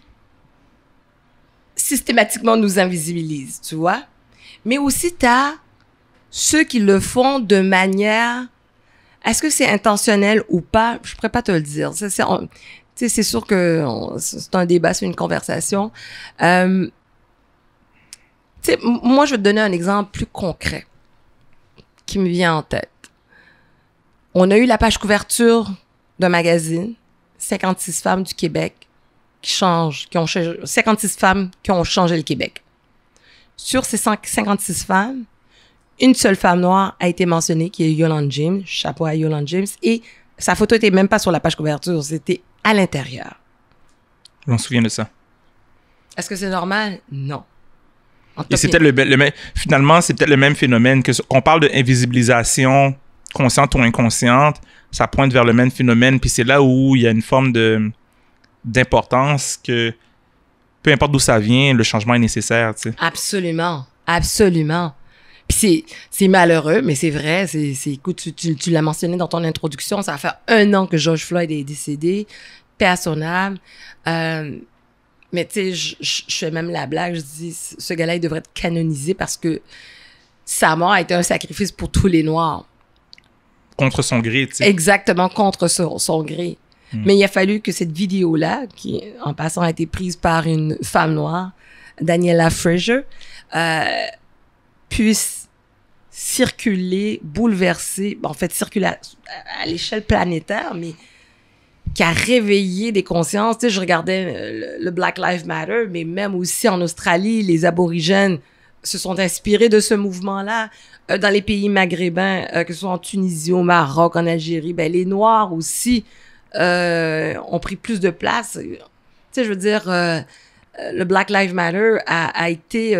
systématiquement nous invisibilise, tu vois? Mais aussi, t'as ceux qui le font de manière... Est-ce que c'est intentionnel ou pas? Je pourrais pas te le dire. C'est sûr que c'est un débat, c'est une conversation. Moi, je vais te donner un exemple plus concret qui me vient en tête. On a eu la page couverture d'un magazine, 56 femmes du Québec qui ont changé, 56 femmes qui ont changé le Québec. Sur ces 56 femmes, une seule femme noire a été mentionnée, qui est Yolande James. Chapeau à Yolande James. Et sa photo était même pas sur la page couverture, c'était à l'intérieur. Je m'en souviens de ça. Est-ce que c'est normal? Non. Et c'est peut-être finalement, c'est peut-être le même phénomène qu'on parle de invisibilisation consciente ou inconsciente, ça pointe vers le même phénomène. Puis c'est là où il y a une forme d'importance que, peu importe d'où ça vient, le changement est nécessaire, tu sais. Absolument. Absolument. Puis c'est malheureux, mais c'est vrai. Écoute, tu l'as mentionné dans ton introduction, ça va faire 1 an que George Floyd est décédé, paix à son âme. Mais tu sais, je fais même la blague, je dis, ce gars-là, il devrait être canonisé parce que sa mort a été un sacrifice pour tous les Noirs. Contre son gré, tu sais. Exactement, contre son gré. Mais il a fallu que cette vidéo-là, qui, en passant, a été prise par une femme noire, Daniela Fraser, puisse circuler, bouleverser, en fait, circuler à l'échelle planétaire, mais qui a réveillé des consciences. Tu sais, je regardais le Black Lives Matter, mais même aussi en Australie, les aborigènes se sont inspirés de ce mouvement-là. Dans les pays maghrébins, que ce soit en Tunisie, au Maroc, en Algérie, ben, les Noirs aussi ont pris plus de place. Tu sais, je veux dire, le Black Lives Matter a été,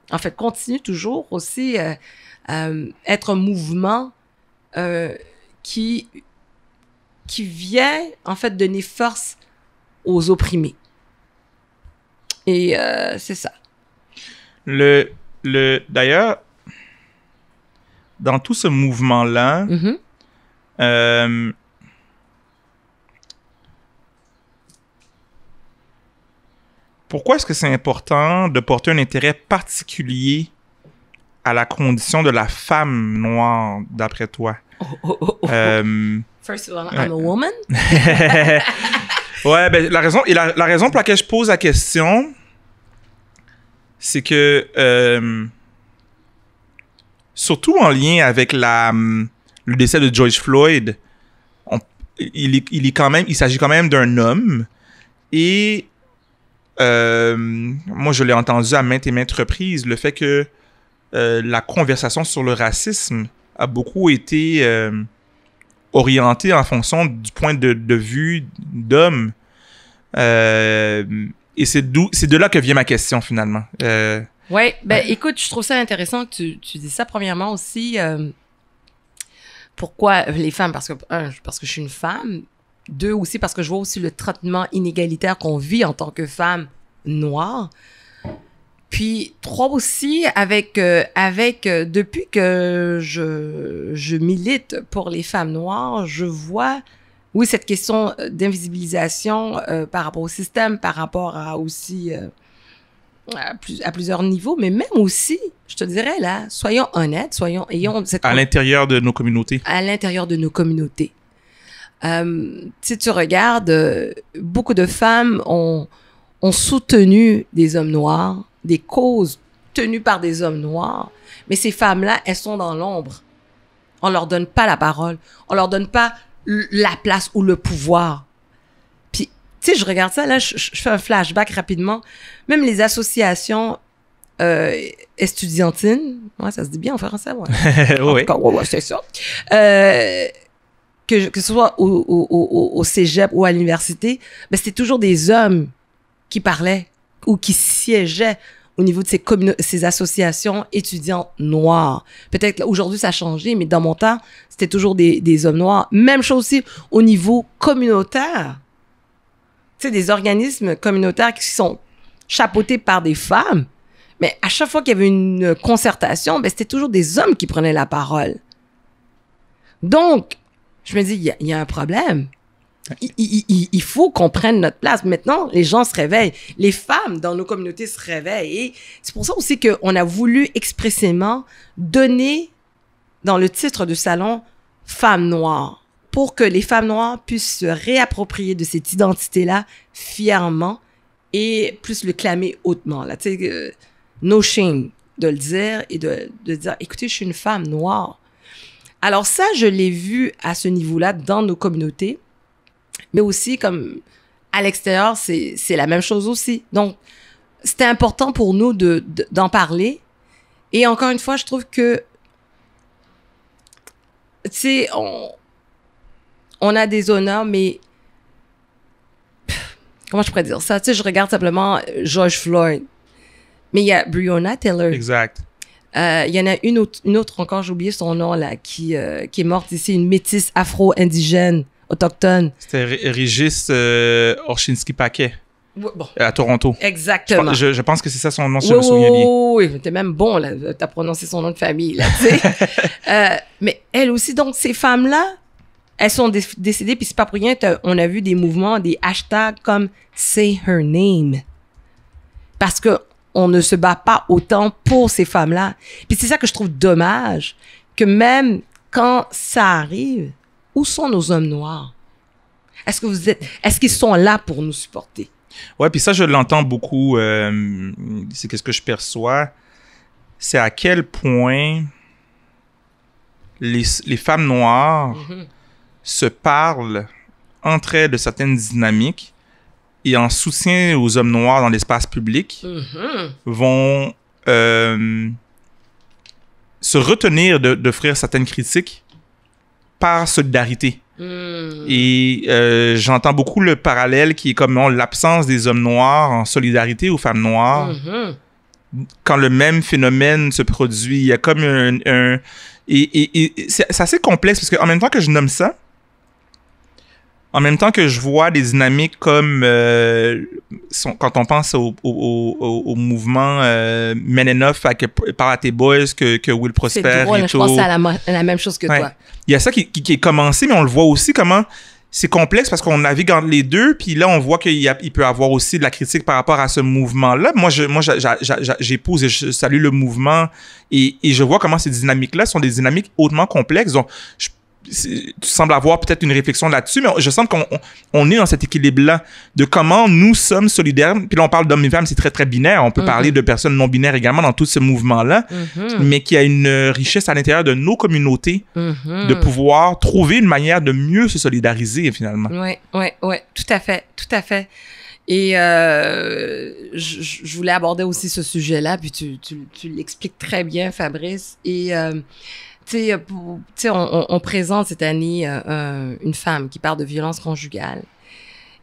en fait, continue toujours aussi être un mouvement qui vient, en fait, donner force aux opprimés. Et c'est ça. D'ailleurs, dans tout ce mouvement-là, pourquoi est-ce que c'est important de porter un intérêt particulier à la condition de la femme noire, d'après toi? First of all, I'm a woman. Ouais, ben, la raison pour laquelle je pose la question, c'est que surtout en lien avec le décès de George Floyd, il s'agit quand même d'un homme. Et moi, je l'ai entendu à maintes et maintes reprises, le fait que la conversation sur le racisme a beaucoup été orientée en fonction du point de vue d'homme. Et c'est de là que vient ma question, finalement. Oui, ben écoute, je trouve ça intéressant que tu dis ça. Premièrement aussi, pourquoi les femmes? Parce que je suis une femme. 2, aussi parce que je vois aussi le traitement inégalitaire qu'on vit en tant que femme noire. Puis 3 aussi, depuis que je milite pour les femmes noires, je vois, oui, cette question d'invisibilisation par rapport au système, par rapport à aussi à plusieurs niveaux, mais même aussi, je te dirais là, soyons honnêtes, ayons cette... À l'intérieur de nos communautés. À l'intérieur de nos communautés. Si tu regardes, beaucoup de femmes ont soutenu des hommes noirs, des causes tenues par des hommes noirs, mais ces femmes-là, elles sont dans l'ombre. On leur donne pas la parole, on leur donne pas la place ou le pouvoir. Puis, tu sais, je regarde ça, là, je fais un flashback rapidement. Même les associations estudiantines, ouais, ça se dit bien en français, ouais. Oui. Ouais, c'est ça. Que ce soit au cégep ou à l'université, ben c'était toujours des hommes qui parlaient ou qui siégeaient au niveau de ces associations étudiantes noires. Peut-être aujourd'hui, ça a changé, mais dans mon temps, c'était toujours des hommes noirs. Même chose aussi au niveau communautaire. Tu sais, des organismes communautaires qui sont chapeautés par des femmes, mais à chaque fois qu'il y avait une concertation, ben c'était toujours des hommes qui prenaient la parole. Donc, je me dis, il y a un problème. Il faut qu'on prenne notre place. Maintenant, les gens se réveillent. Les femmes dans nos communautés se réveillent. Et c'est pour ça aussi qu'on a voulu expressément donner dans le titre du salon « Femmes noires » pour que les femmes noires puissent se réapproprier de cette identité-là fièrement et plus le clamer hautement. Là, tu sais, no shame de le dire et de dire « Écoutez, je suis une femme noire ». Alors ça, je l'ai vu à ce niveau-là dans nos communautés, mais aussi comme à l'extérieur, c'est la même chose aussi. Donc, c'était important pour nous d'en parler. Et encore une fois, je trouve que, tu sais, on a des honneurs, mais comment je pourrais dire ça? Tu sais, je regarde simplement George Floyd, mais il y a Breonna Taylor. Exact. Il y en a une autre encore, j'ai oublié son nom, là, qui est morte ici, une métisse afro-indigène, autochtone. C'était Régis Orchinski-Paquet. Bon. À Toronto. Exactement. Je pense que c'est ça son nom, si je me souviens bien. Oui, t'es même bon, là. T'as prononcé son nom de famille, là, tu sais. Mais elle aussi, donc, ces femmes-là, elles sont décédées, puis c'est pas pour rien, on a vu des mouvements, des hashtags comme « Say her name ». Parce que on ne se bat pas autant pour ces femmes-là. Puis c'est ça que je trouve dommage, que même quand ça arrive, où sont nos hommes noirs? Est-ce qu'ils sont là pour nous supporter? Ouais, puis ça, je l'entends beaucoup. C'est qu'est-ce que je perçois. C'est à quel point les femmes noires se parlent entre elles de certaines dynamiques et en soutien aux hommes noirs dans l'espace public vont se retenir d'offrir certaines critiques par solidarité. Et j'entends beaucoup le parallèle qui est comme l'absence des hommes noirs en solidarité aux femmes noires. Quand le même phénomène se produit, il y a comme et c'est assez complexe parce qu'en même temps que je nomme ça, en même temps que je vois des dynamiques comme quand on pense au mouvement Men Enough par à tes boys que Will Prosper, c'est drôle, je pense à la même chose que toi. Il y a ça qui est commencé, mais on le voit aussi comment c'est complexe parce qu'on navigue entre les deux, puis là on voit qu'il peut y avoir aussi de la critique par rapport à ce mouvement-là. Moi j'épouse et je salue le mouvement et je vois comment ces dynamiques-là sont des dynamiques hautement complexes. Donc tu sembles avoir peut-être une réflexion là-dessus, mais je sens qu'on est dans cet équilibre-là de comment nous sommes solidaires. Puis là, on parle d'hommes et femmes, c'est très, très binaire. On peut parler de personnes non-binaires également dans tout ce mouvement-là, mais qu'il y a une richesse à l'intérieur de nos communautés de pouvoir trouver une manière de mieux se solidariser, finalement. Oui, tout à fait. Et je voulais aborder aussi ce sujet-là, puis tu l'expliques très bien, Fabrice. Et... on présente cette année une femme qui parle de violence conjugale.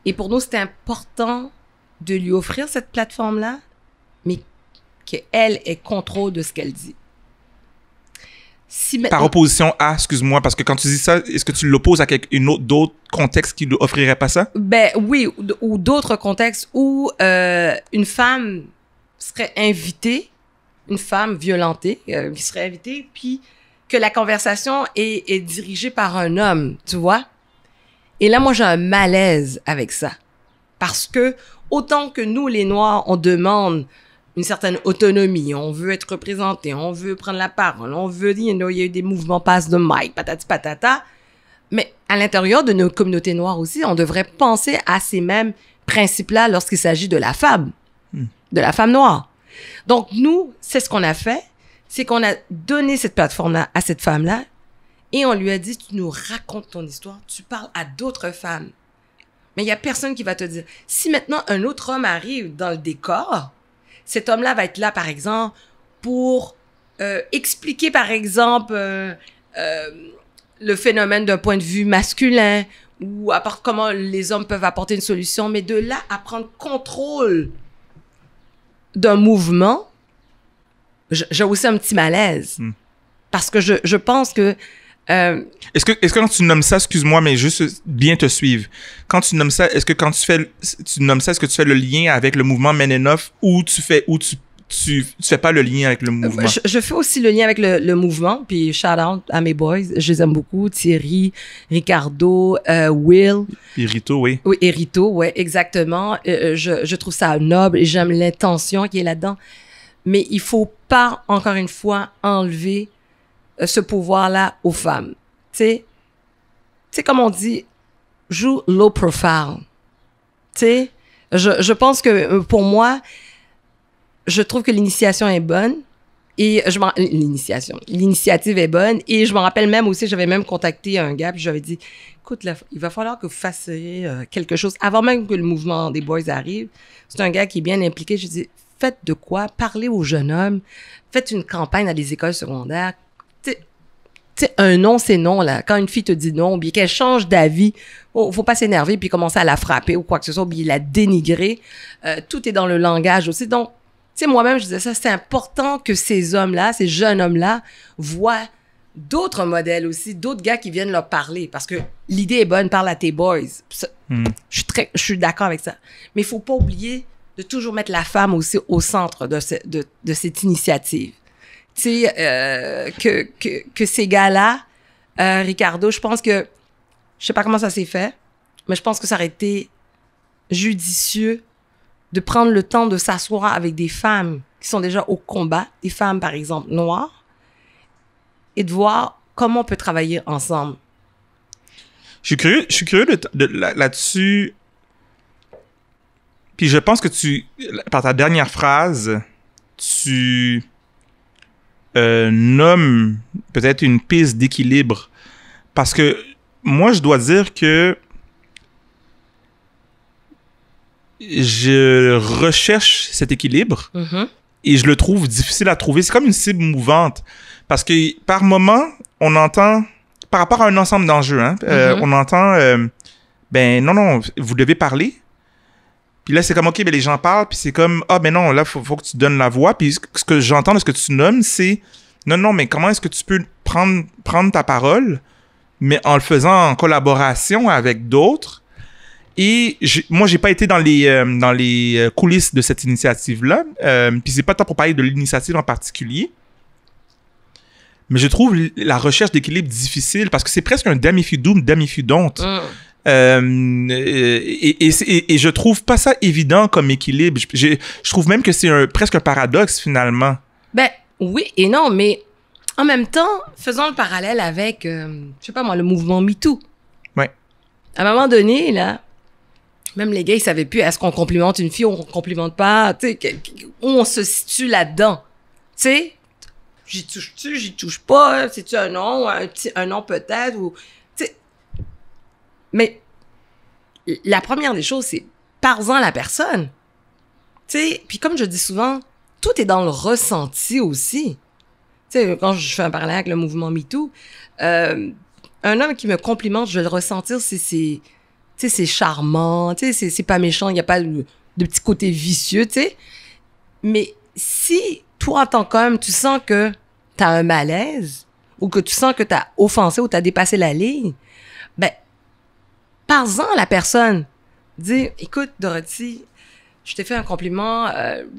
Et pour nous, c'était important de lui offrir cette plateforme-là, mais qu'elle ait contrôle de ce qu'elle dit. Par opposition à, excuse-moi, parce que quand tu dis ça, est-ce que tu l'opposes à d'autres contextes qui ne offriraient pas ça? Ben oui, ou d'autres contextes où une femme serait invitée, une femme violentée qui serait invitée, puis que la conversation est dirigée par un homme, tu vois? Et là, moi, j'ai un malaise avec ça. Parce que, autant que nous, les Noirs, on demande une certaine autonomie, on veut être représenté, on veut prendre la parole, on veut dire, il y a eu des mouvements passe de mic, patati patata. Mais à l'intérieur de nos communautés noires aussi, on devrait penser à ces mêmes principes-là lorsqu'il s'agit de la femme noire. Donc, nous, c'est ce qu'on a fait. C'est qu'on a donné cette plateforme-là à cette femme-là et on lui a dit, tu nous racontes ton histoire, tu parles à d'autres femmes. Mais il n'y a personne qui va te dire. Si maintenant un autre homme arrive dans le décor, cet homme-là va être là, par exemple, pour expliquer, par exemple, le phénomène d'un point de vue masculin ou comment les hommes peuvent apporter une solution. Mais de là à prendre contrôle d'un mouvement, j'ai aussi un petit malaise. Parce que je pense que... Est-ce que quand tu nommes ça, excuse-moi, mais juste bien te suivre, quand tu nommes ça, est-ce que quand tu nommes ça, est-ce que tu fais le lien avec le mouvement Men Enough ou tu fais pas le lien avec le mouvement? Je fais aussi le lien avec le mouvement, puis shout out à mes boys, je les aime beaucoup, Thierry, Ricardo, Will. Et Rito, oui. Oui, et Rito, ouais, exactement. Je trouve ça noble et j'aime l'intention qui est là-dedans. Mais il faut pas, encore une fois, enlever ce pouvoir-là aux femmes. Tu sais, comme on dit, joue low profile. Tu sais, je pense que pour moi, je trouve que l'initiation est bonne. Et l'initiative est bonne. Et je me rappelle même aussi, j'avais même contacté un gars, puis j'avais dit, écoute, là, il va falloir que vous fassiez quelque chose. Avant même que le mouvement des boys arrive, c'est un gars qui est bien impliqué. Je dis, faites de quoi? Parlez aux jeunes hommes. Faites une campagne dans les écoles secondaires. Tu sais, un non, c'est non, là. Quand une fille te dit non, bien qu'elle change d'avis, faut pas s'énerver puis commencer à la frapper ou quoi que ce soit, ou bien la dénigrer. Tout est dans le langage aussi. Donc, sais, moi-même, je disais ça, c'est important que ces hommes-là, ces jeunes hommes-là, voient d'autres modèles aussi, d'autres gars qui viennent leur parler. Parce que l'idée est bonne, parle à tes boys. Je suis d'accord avec ça. Mais il faut pas oublier de toujours mettre la femme aussi au centre de cette initiative. Tu sais, que ces gars-là, Ricardo, je pense que, je sais pas comment ça s'est fait, mais je pense que ça aurait été judicieux de prendre le temps de s'asseoir avec des femmes qui sont déjà au combat, des femmes, par exemple, noires, et de voir comment on peut travailler ensemble. Je suis curieux là-dessus. Puis je pense que par ta dernière phrase, tu nommes peut-être une piste d'équilibre. Parce que moi, je dois dire que je recherche cet équilibre et je le trouve difficile à trouver. C'est comme une cible mouvante. Parce que par moment, on entend, par rapport à un ensemble d'enjeux, on entend, ben non, vous devez parler. Puis là, c'est comme, OK, ben les gens parlent, puis c'est comme, ah, ben non, là, faut que tu donnes la voix. Puis ce que j'entends de ce que tu nommes, c'est, non, mais comment est-ce que tu peux prendre ta parole, mais en le faisant en collaboration avec d'autres. Et moi, j'ai pas été dans les coulisses de cette initiative-là. Puis c'est pas tant pour parler de l'initiative en particulier. Mais je trouve la recherche d'équilibre difficile parce que c'est presque un damn if you do, damn if you don't. Et je trouve pas ça évident comme équilibre. Je trouve même que c'est presque un paradoxe finalement. Ben oui et non, mais en même temps, faisons le parallèle avec, je sais pas moi, le mouvement MeToo. Ouais. À un moment donné, là, même les gars, ils savaient plus, est-ce qu'on complimente une fille ou on complimente pas, tu sais, où on se situe là-dedans. Tu sais, j'y touche-tu, j'y touche pas, c'est-tu un non, un non peut-être, ou, tu sais. Mais la première des choses, c'est parle-en à la personne. Tu sais, puis comme je dis souvent, tout est dans le ressenti aussi. Tu sais, quand je fais un parallèle avec le mouvement MeToo, un homme qui me complimente, je vais le ressentir, tu sais, c'est charmant, tu sais, c'est pas méchant, il n'y a pas de petit côté vicieux, tu sais. Mais si, toi, en tant qu'homme, tu sens que t'as un malaise, ou que tu sens que t'as offensé ou t'as dépassé la ligne, ben, parle-en à la personne. Dis, écoute, Dorothy, je t'ai fait un compliment,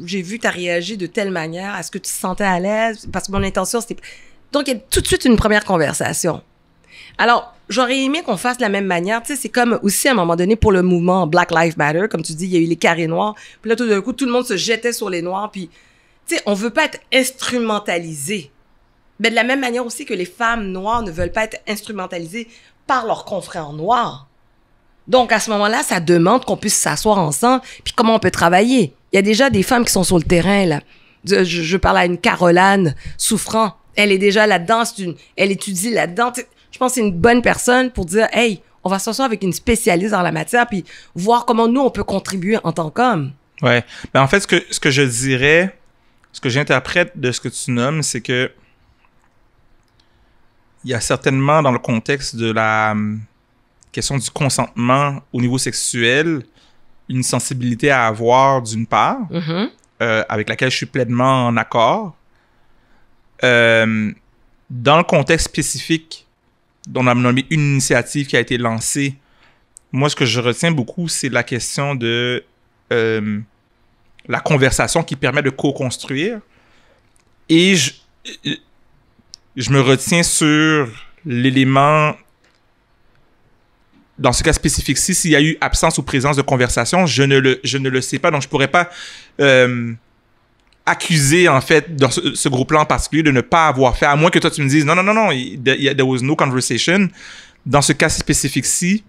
j'ai vu que t'as réagi de telle manière, est-ce que tu te sentais à l'aise? Parce que mon intention, c'était... Donc, il y a tout de suite une première conversation. Alors, j'aurais aimé qu'on fasse de la même manière. Tu sais, c'est comme aussi à un moment donné pour le mouvement Black Lives Matter, comme tu dis, il y a eu les carrés noirs. Puis là, tout d'un coup, tout le monde se jetait sur les noirs. Puis, tu sais, on veut pas être instrumentalisé. Mais de la même manière aussi que les femmes noires ne veulent pas être instrumentalisées par leurs confrères noirs. Donc, à ce moment-là, ça demande qu'on puisse s'asseoir ensemble. Puis comment on peut travailler? Il y a déjà des femmes qui sont sur le terrain, là. Je parle à une Caroline Souffrant. Elle est déjà là-dedans. Elle étudie là-dedans. Tu sais, je pense que c'est une bonne personne pour dire, hey, on va s'asseoir avec une spécialiste dans la matière puis voir comment nous, on peut contribuer en tant qu'homme. Ouais. Ben, en fait, ce que je dirais, ce que j'interprète de ce que tu nommes, c'est que il y a certainement dans le contexte de la question du consentement au niveau sexuel, une sensibilité à avoir d'une part, avec laquelle je suis pleinement en accord. Dans le contexte spécifique, on a nommé une initiative qui a été lancée. Moi, ce que je retiens beaucoup, c'est la question de la conversation qui permet de co-construire. Et je me retiens sur l'élément, dans ce cas spécifique-ci, s'il y a eu absence ou présence de conversation, je ne le sais pas. Donc, je ne pourrais pas accuser, en fait, dans ce groupe-là en particulier, de ne pas avoir fait, à moins que toi, tu me dises, non, there was no conversation. Dans ce cas spécifique-ci,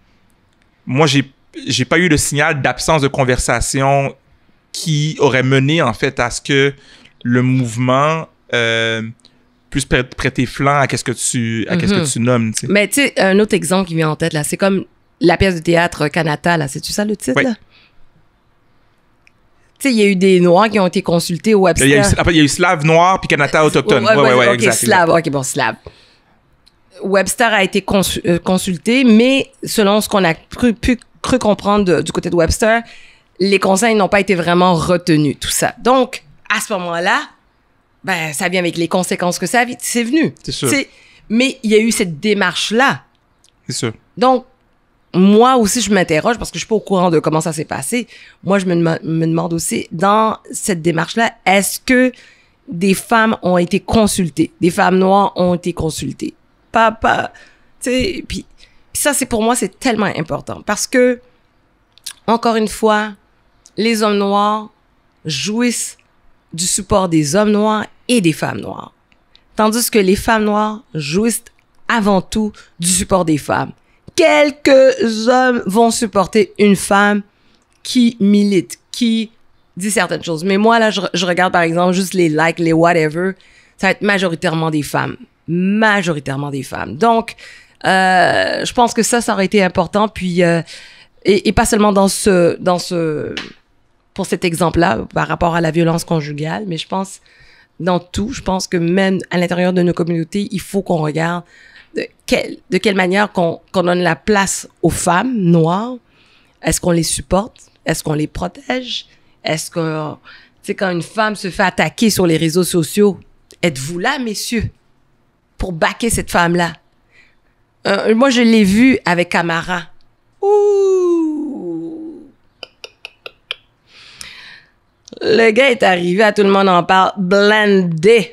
moi, j'ai pas eu le signal d'absence de conversation qui aurait mené, en fait, à ce que le mouvement puisse prêter flanc à qu'est-ce que tu nommes, tu sais. Mais, tu sais, un autre exemple qui vient en tête, là, c'est comme la pièce de théâtre Kanata, là. C'est-tu ça, le titre, oui. Là? Tu sais, il y a eu des Noirs qui ont été consultés au Webster. Il y a eu Slave Noir puis Kanata autochtone. Ouais, OK, exact. Slave. OK, bon, Slave. Webster a été consulté, mais selon ce qu'on a cru comprendre du côté de Webster, les conseils n'ont pas été vraiment retenus, tout ça. Donc, à ce moment-là, ben, ça vient avec les conséquences que c'est venu. C'est sûr. Mais il y a eu cette démarche-là. C'est sûr. Donc, moi aussi, je m'interroge parce que je suis pas au courant de comment ça s'est passé. Moi, je me demande aussi, dans cette démarche-là, est-ce que des femmes ont été consultées? Des femmes noires ont été consultées? Pas, tu sais, puis ça, pour moi, c'est tellement important parce que, encore une fois, les hommes noirs jouissent du support des hommes noirs et des femmes noires. Tandis que les femmes noires jouissent avant tout du support des femmes. Quelques hommes vont supporter une femme qui milite, qui dit certaines choses. Mais moi, là, je regarde, par exemple, juste les likes, les whatever. Ça va être majoritairement des femmes. Majoritairement des femmes. Donc, je pense que ça aurait été important. Puis, et pas seulement pour cet exemple-là, par rapport à la violence conjugale, mais je pense, dans tout, je pense que même à l'intérieur de nos communautés, il faut qu'on regarde de quelle manière qu'on donne la place aux femmes noires. Est-ce qu'on les supporte? Est-ce qu'on les protège? Est-ce que, tu sais, quand une femme se fait attaquer sur les réseaux sociaux, êtes-vous là, messieurs, pour backer cette femme-là? Moi, je l'ai vu avec Camara. Ouh! Le gars est arrivé, tout le monde en parle, blindé.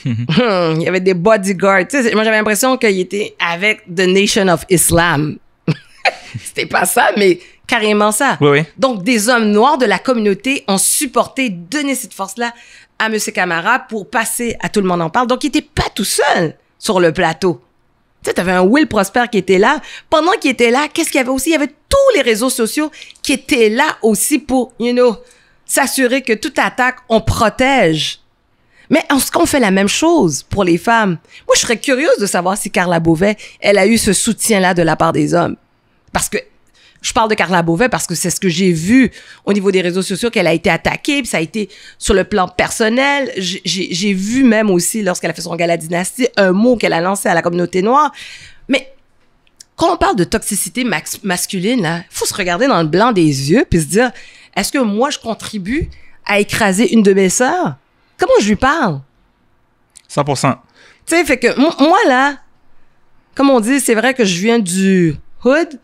Il y avait des bodyguards. Tu sais, moi, j'avais l'impression qu'il était avec The Nation of Islam. C'était pas ça, mais carrément ça. Oui, oui. Donc, des hommes noirs de la communauté ont supporté, donné cette force-là à M. Camara pour passer à Tout le monde en parle. Donc, il était pas tout seul sur le plateau. Tu sais, t'avais un Will Prosper qui était là. Pendant qu'il était là, qu'est-ce qu'il y avait aussi? Il y avait tous les réseaux sociaux qui étaient là aussi pour, s'assurer que toute attaque, on protège. Mais est-ce qu'on fait la même chose pour les femmes? Moi, je serais curieuse de savoir si Carla Beauvais, elle a eu ce soutien-là de la part des hommes. Parce que, je parle de Carla Beauvais parce que c'est ce que j'ai vu au niveau des réseaux sociaux, qu'elle a été attaquée, puis ça a été sur le plan personnel. J'ai vu même aussi, lorsqu'elle a fait son gala Dynastie, un mot qu'elle a lancé à la communauté noire. Mais quand on parle de toxicité masculine, là, il faut se regarder dans le blanc des yeux puis se dire, est-ce que moi, je contribue à écraser une de mes sœurs? Comment je lui parle? 100%. Tu sais, fait que moi, là, comme on dit, c'est vrai que je viens du hood.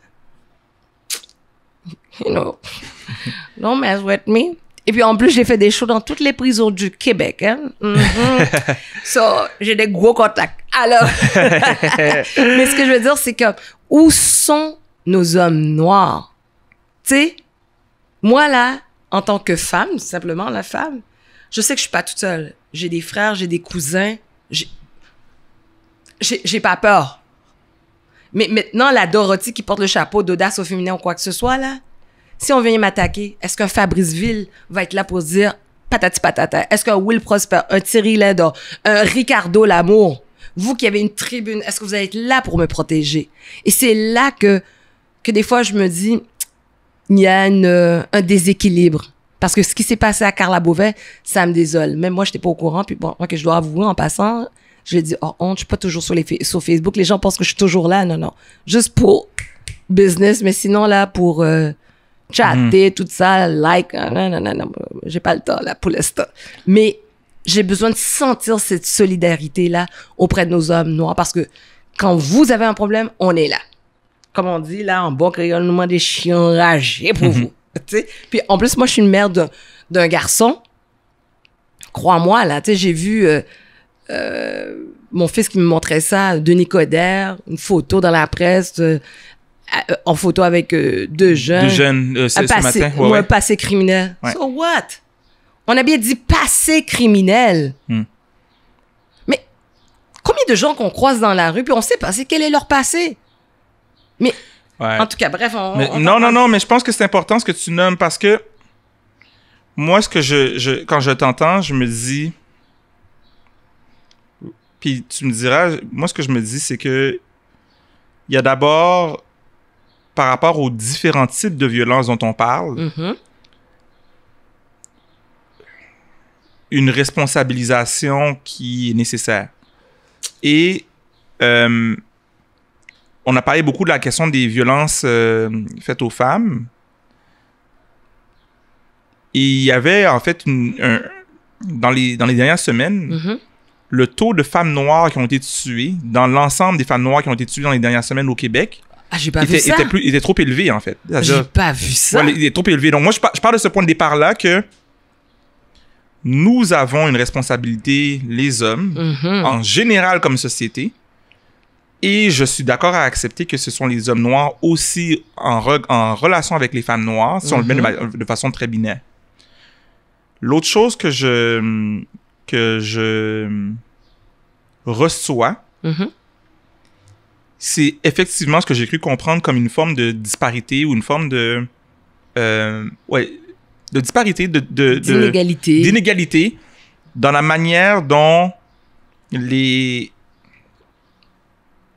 Don't mess with me. Et puis, en plus, j'ai fait des shows dans toutes les prisons du Québec. Hein? Mm-hmm. So, j'ai des gros contacts. Alors, mais ce que je veux dire, c'est que où sont nos hommes noirs? Tu sais, moi, là, en tant que femme, simplement la femme, je sais que je suis pas toute seule. J'ai des frères, j'ai des cousins. J'ai pas peur. Mais maintenant, la Dorothy qui porte le chapeau d'audace au féminin ou quoi que ce soit, là, si on vient m'attaquer, est-ce qu'un Fabrice Ville va être là pour se dire patati patata? Est-ce qu'un Will Prosper, un Thierry Lindor, un Ricardo Lamour, vous qui avez une tribune, est-ce que vous allez être là pour me protéger? Et c'est là que des fois, je me dis, il y a un déséquilibre. Parce que ce qui s'est passé à Carla Beauvais, ça me désole. Même moi, j'étais pas au courant. Puis bon, moi, que je dois avouer en passant, je lui ai dit, oh, honte, je suis pas toujours sur Facebook. Les gens pensent que je suis toujours là. Non. Juste pour business. Mais sinon, là, pour chatter, tout ça, like, non. J'ai pas le temps, là, pour l'instant. Mais j'ai besoin de sentir cette solidarité-là auprès de nos hommes noirs. Parce que quand vous avez un problème, on est là. Comme on dit, là, en bon créole, des chiens enragés pour vous. T'sais? Puis en plus, moi, je suis une mère d'un garçon. Crois-moi, là, tu sais, j'ai vu mon fils qui me montrait ça, Denis Coderre, une photo dans la presse, en photo avec deux jeunes. Ce matin. Ou un passé criminel. Ouais. So what? On a bien dit passé criminel. Mais combien de gens qu'on croise dans la rue, puis on sait pas quel est leur passé? Mais... Ouais. En tout cas, bref, non, mais je pense que c'est important ce que tu nommes parce que moi, ce que quand je t'entends, je me dis, puis tu me diras, moi, ce que je me dis, c'est que il y a d'abord, par rapport aux différents types de violences dont on parle, une responsabilisation qui est nécessaire. Et on a parlé beaucoup de la question des violences faites aux femmes. Et il y avait en fait dans les dernières semaines, le taux de femmes noires qui ont été tuées, dans l'ensemble des femmes noires qui ont été tuées dans les dernières semaines au Québec, j'ai pas vu ça. était trop élevé, en fait. J'ai pas vu ça. Ouais, il est trop élevé. Donc, moi, je pars de ce point de départ-là que nous avons une responsabilité, les hommes, en général comme société, et je suis d'accord à accepter que ce sont les hommes noirs aussi en relation avec les femmes noires, si on le met de façon très binaire. L'autre chose que je reçois, c'est effectivement ce que j'ai cru comprendre comme une forme de disparité ou une forme de disparité, d'inégalité dans la manière dont les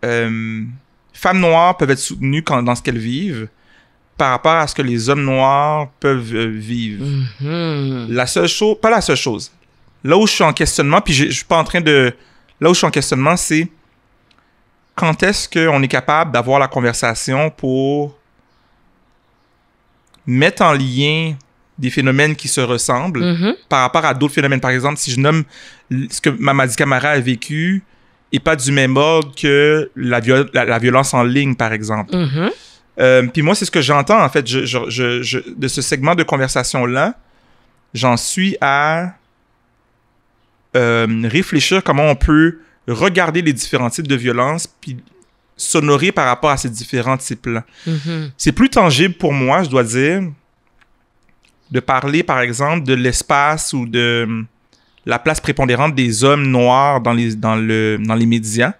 femmes noires peuvent être soutenues dans ce qu'elles vivent par rapport à ce que les hommes noirs peuvent vivre. La seule chose, pas la seule chose. Là où je suis en questionnement, puis je suis pas en train de... Là où je suis en questionnement, c'est quand est-ce qu'on est capable d'avoir la conversation pour mettre en lien des phénomènes qui se ressemblent par rapport à d'autres phénomènes. Par exemple, si je nomme ce que Mamadi Camara a vécu et pas du même ordre que la violence en ligne, par exemple. Puis moi, c'est ce que j'entends, en fait, de ce segment de conversation-là. J'en suis à réfléchir comment on peut regarder les différents types de violence puis s'honorer par rapport à ces différents types-là. C'est plus tangible pour moi, je dois dire, de parler, par exemple, de l'espace ou de la place prépondérante des hommes noirs dans les médias,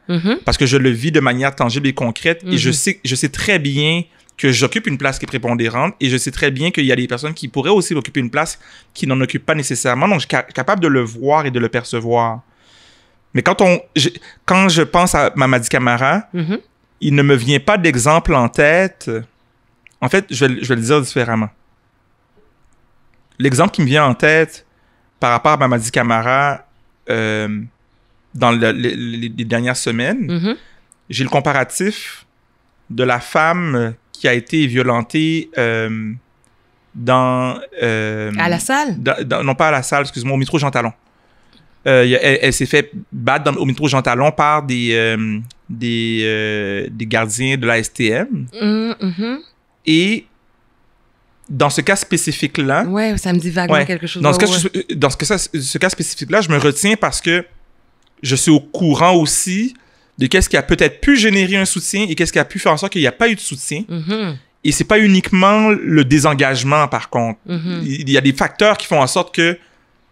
parce que je le vis de manière tangible et concrète, et je sais très bien que j'occupe une place qui est prépondérante, et je sais très bien qu'il y a des personnes qui pourraient aussi occuper une place qui n'en occupent pas nécessairement, donc je suis capable de le voir et de le percevoir. Mais quand je pense à Mamadi Camara, il ne me vient pas d'exemple en tête. En fait, je vais le dire différemment. L'exemple qui me vient en tête par rapport à Mamadi Camara dans les dernières semaines, j'ai le comparatif de la femme qui a été violentée à la salle? Non, pas à la salle, excuse-moi, au métro Jean Talon. Elle s'est fait battre au métro Jean Talon par des gardiens de la STM. Et dans ce cas spécifique-là... Ouais, ça me dit vaguement quelque chose. Dans ce cas spécifique-là, je me retiens parce que je suis au courant aussi de qu'est-ce qui a peut-être pu générer un soutien et qu'est-ce qui a pu faire en sorte qu'il n'y a pas eu de soutien. Et c'est pas uniquement le désengagement, par contre. Il y a des facteurs qui font en sorte que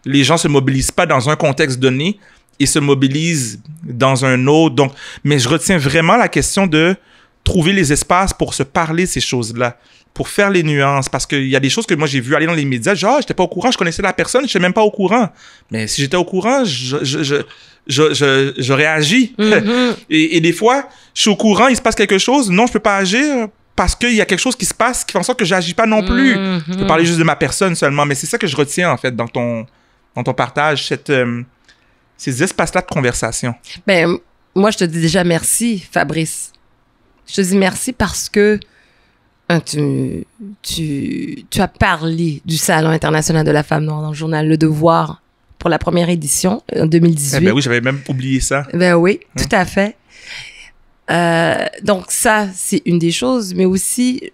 les gens se mobilisent pas dans un contexte donné et se mobilisent dans un autre. Donc, mais je retiens vraiment la question de trouver les espaces pour se parler de ces choses-là, pour faire les nuances, parce qu'il y a des choses que moi j'ai vu aller dans les médias, genre, j'étais pas au courant, je connaissais la personne, je n'étais même pas au courant. Mais si j'étais au courant, je réagis. Et des fois, je suis au courant, il se passe quelque chose, non, je peux pas agir parce qu'il y a quelque chose qui se passe qui fait en sorte que j'agis pas non plus. Je peux parler juste de ma personne seulement, mais c'est ça que je retiens, en fait, dans ton partage, ces espaces-là de conversation. Ben, moi, je te dis déjà merci, Fabrice. Je te dis merci parce que tu as parlé du Salon international de la femme noire dans le journal Le Devoir pour la première édition en 2018. Ben oui, j'avais même oublié ça. Ben oui, tout à fait. Donc ça, c'est une des choses, mais aussi,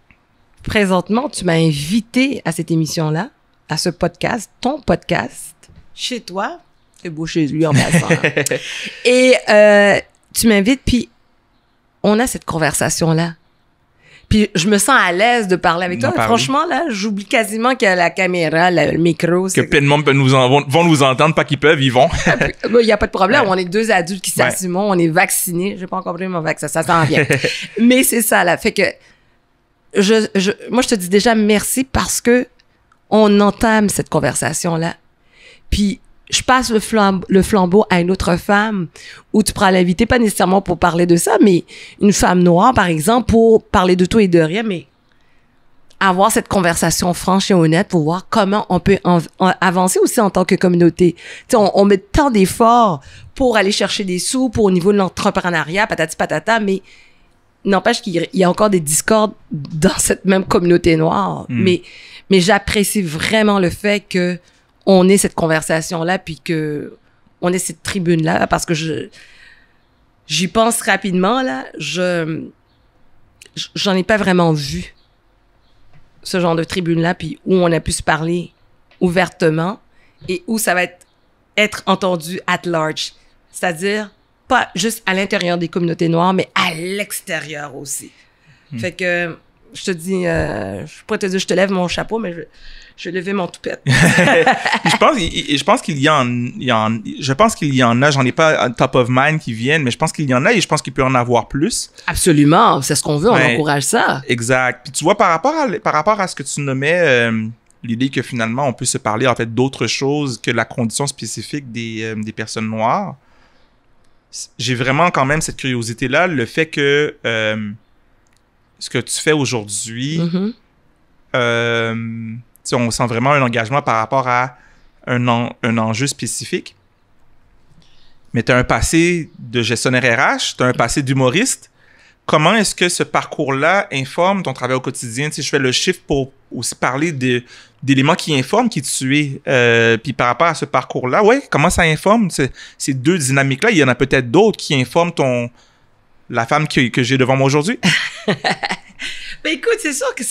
présentement, tu m'as invité à cette émission-là, à ce podcast, ton podcast, chez toi. C'est beau chez lui en passant. Et tu m'invites, puis on a cette conversation-là. Puis je me sens à l'aise de parler avec toi. Franchement, là, j'oublie quasiment qu'il y a la caméra, le micro. Que plein de monde vont nous entendre, pas qu'ils peuvent, ils vont. Il n'y a pas de problème. On est deux adultes qui s'assument. On est vaccinés. J'ai pas encore pris mon vaccin. Ça s'en vient. Mais c'est ça, là. Fait que moi, je te dis déjà merci parce que on entame cette conversation-là. Puis je passe le flambeau à une autre femme où tu pourras l'inviter, pas nécessairement pour parler de ça, mais une femme noire, par exemple, pour parler de tout et de rien, mais avoir cette conversation franche et honnête pour voir comment on peut avancer aussi en tant que communauté. Tu sais, on met tant d'efforts pour aller chercher des sous, pour au niveau de l'entrepreneuriat, patati patata, mais n'empêche qu'il y a encore des discordes dans cette même communauté noire. Mais j'apprécie vraiment le fait que on ait cette conversation-là, puis que on ait cette tribune-là, parce que j'y pense rapidement, là, j'en ai pas vraiment vu ce genre de tribune-là, puis où on a pu se parler ouvertement et où ça va être entendu at large. C'est-à-dire, pas juste à l'intérieur des communautés noires, mais à l'extérieur aussi. Fait que, je te dis, je pourrais te dire, je te lève mon chapeau, mais je vais lever mon toupette. je pense qu'il y en a, j'en ai pas top of mind qui viennent, mais je pense qu'il y en a et je pense qu'il peut en avoir plus. Absolument, c'est ce qu'on veut, on encourage ça. Exact. Puis tu vois, par rapport à ce que tu nommais, l'idée que finalement on peut se parler en fait d'autre chose que la condition spécifique des personnes noires, j'ai vraiment quand même cette curiosité-là, le fait que ce que tu fais aujourd'hui, on sent vraiment un engagement par rapport à un enjeu spécifique. Mais tu as un passé de gestionnaire RH, tu as un passé d'humoriste. Comment est-ce que ce parcours-là informe ton travail au quotidien? Tu sais, je fais le chiffre pour aussi parler d'éléments qui informent qui tu es. Puis par rapport à ce parcours-là, comment ça informe ces deux dynamiques-là? Il y en a peut-être d'autres qui informent la femme que j'ai devant moi aujourd'hui. Ben écoute, c'est sûr que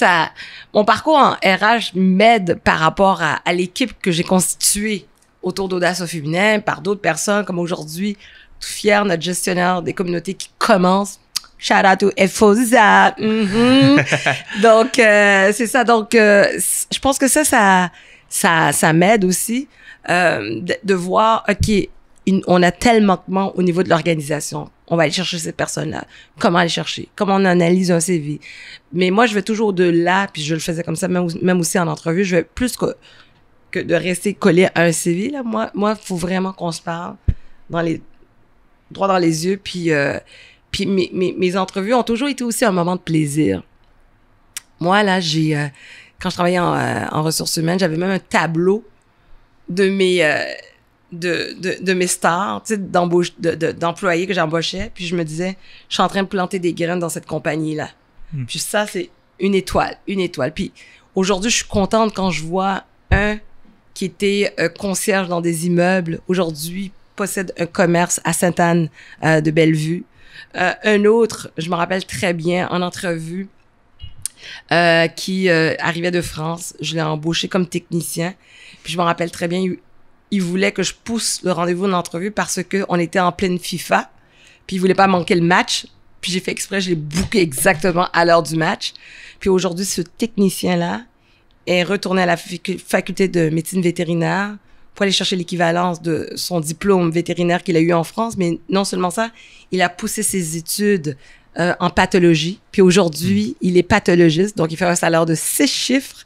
mon parcours en RH m'aide par rapport à l'équipe que j'ai constituée autour d'Audace au féminin par d'autres personnes, comme aujourd'hui, tout fier, notre gestionnaire des communautés qui commence. Shout out to Efosa. Donc, c'est ça. Donc, je pense que ça m'aide aussi de voir, OK, on a tel manquement au niveau de l'organisation. On va aller chercher cette personne-là. Comment aller chercher? Comment on analyse un CV? Mais moi, je vais toujours de là, puis je le faisais comme ça, même aussi en entrevue, je vais plus que de rester collé à un CV, là. Moi, il faut vraiment qu'on se parle droit dans les yeux, puis mes entrevues ont toujours été aussi un moment de plaisir. Moi, là, quand je travaillais en ressources humaines, j'avais même un tableau de mes stars, tu sais, d'employés que j'embauchais, puis je me disais, je suis en train de planter des graines dans cette compagnie-là. Puis ça, c'est une étoile. Puis aujourd'hui, je suis contente quand je vois un qui était concierge dans des immeubles, aujourd'hui possède un commerce à Sainte-Anne de Bellevue. Un autre, je me rappelle très bien, en entrevue, qui arrivait de France. Je l'ai embauché comme technicien. Puis je me rappelle très bien, il voulait que je pousse le rendez-vous d'entrevue parce qu'on était en pleine FIFA. Puis il voulait pas manquer le match. Puis j'ai fait exprès, je l'ai booké exactement à l'heure du match. Puis aujourd'hui, ce technicien-là est retourné à la faculté de médecine vétérinaire pour aller chercher l'équivalence de son diplôme vétérinaire qu'il a eu en France. Mais non seulement ça, il a poussé ses études en pathologie. Puis aujourd'hui, il est pathologiste. Donc, il fait un salaire de 6 chiffres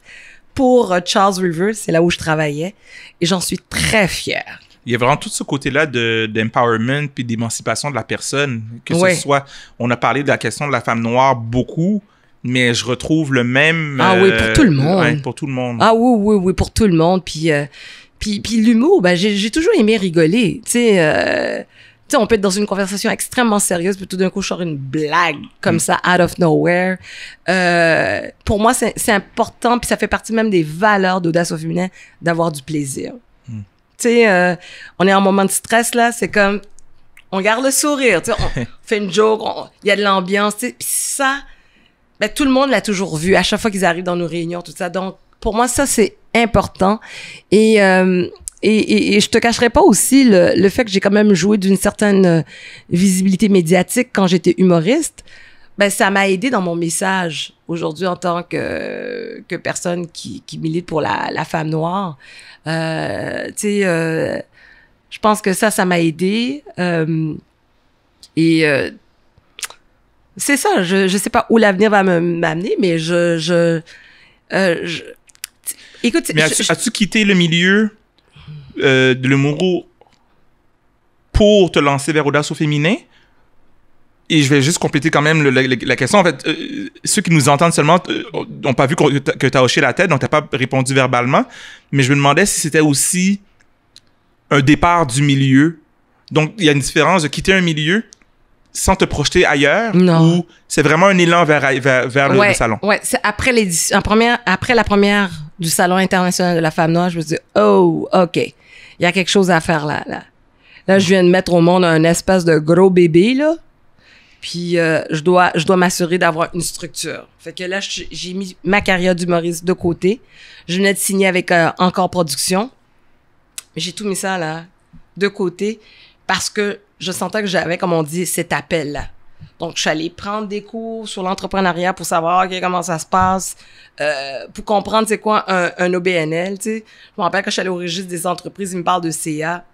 pour Charles River. C'est là où je travaillais. Et j'en suis très fière. Il y a vraiment tout ce côté-là d'empowerment puis d'émancipation de la personne. Que ce soit, on a parlé de la question de la femme noire beaucoup, mais je retrouve le même... Ah oui, pour tout le monde. Ouais, pour tout le monde. Ah oui, pour tout le monde. Puis l'humour, ben j'ai toujours aimé rigoler. Tu sais, on peut être dans une conversation extrêmement sérieuse, puis tout d'un coup, je sors une blague comme ça, out of nowhere. Pour moi, c'est important, puis ça fait partie même des valeurs d'Audace au féminin, d'avoir du plaisir. Tu sais, on est en moment de stress, là, c'est comme, on garde le sourire, tu sais, on fait une joke, il y a de l'ambiance, tu sais, puis ça, ben, tout le monde l'a toujours vu, à chaque fois qu'ils arrivent dans nos réunions, tout ça. Donc, pour moi, ça, c'est important. Et je te cacherai pas aussi le fait que j'ai quand même joué d'une certaine visibilité médiatique quand j'étais humoriste. Ben, ça m'a aidé dans mon message aujourd'hui en tant que personne qui milite pour la femme noire. Tu sais, je pense que ça m'a aidé. C'est ça, je sais pas où l'avenir va m'amener, mais écoute, mais as-tu quitté le milieu de l'humour pour te lancer vers Audace au féminin? Et je vais juste compléter quand même la question. En fait, ceux qui nous entendent seulement n'ont pas vu que tu as hoché la tête, donc tu n'as pas répondu verbalement. Mais je me demandais si c'était aussi un départ du milieu. Donc, il y a une différence de quitter un milieu sans te projeter ailleurs, non, ou c'est vraiment un élan vers le salon? Ouais, c'est après la première du Salon international de la femme noire, je me suis dit, oh, OK, il y a quelque chose à faire là. Là, je viens de mettre au monde un espèce de gros bébé, là. Puis, je dois m'assurer d'avoir une structure. Fait que là, j'ai mis ma carrière d'humoriste de côté. Je venais de signer avec Encore Production. J'ai tout mis ça, là, de côté parce que je sentais que j'avais, comme on dit, cet appel-là. Donc, je suis allée prendre des cours sur l'entrepreneuriat pour savoir comment ça se passe, pour comprendre c'est quoi un OBNL, tu sais. Je me rappelle quand je suis allée au registre des entreprises, ils me parlent de CA.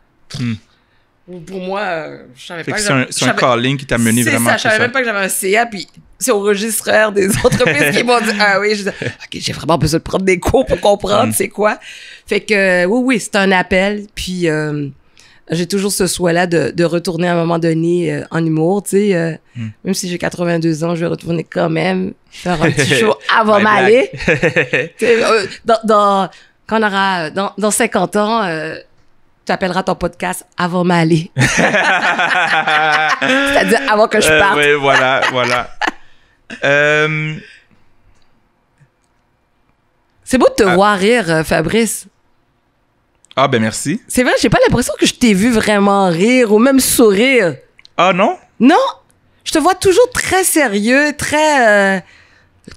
Pour moi, je savais pas que c'est un calling qui t'a mené vraiment à ça. Je savais même pas que j'avais un CA, puis c'est au registraire des entreprises qui m'ont dit « Ah oui, OK, j'ai vraiment besoin de prendre des cours pour comprendre c'est quoi. » Fait que oui, c'est un appel, puis j'ai toujours ce souhait-là de retourner à un moment donné en humour, tu sais. Même si j'ai 82 ans, je vais retourner quand même faire un petit show avant m'aller. Quand on aura dans 50 ans, tu appelleras ton podcast avant m'aller. C'est-à-dire avant que je parte. Oui, voilà. C'est beau de te voir rire, Fabrice. Ah, ben merci. C'est vrai, j'ai pas l'impression que je t'ai vu vraiment rire ou même sourire. Ah, non? Non, je te vois toujours très sérieux, très... tu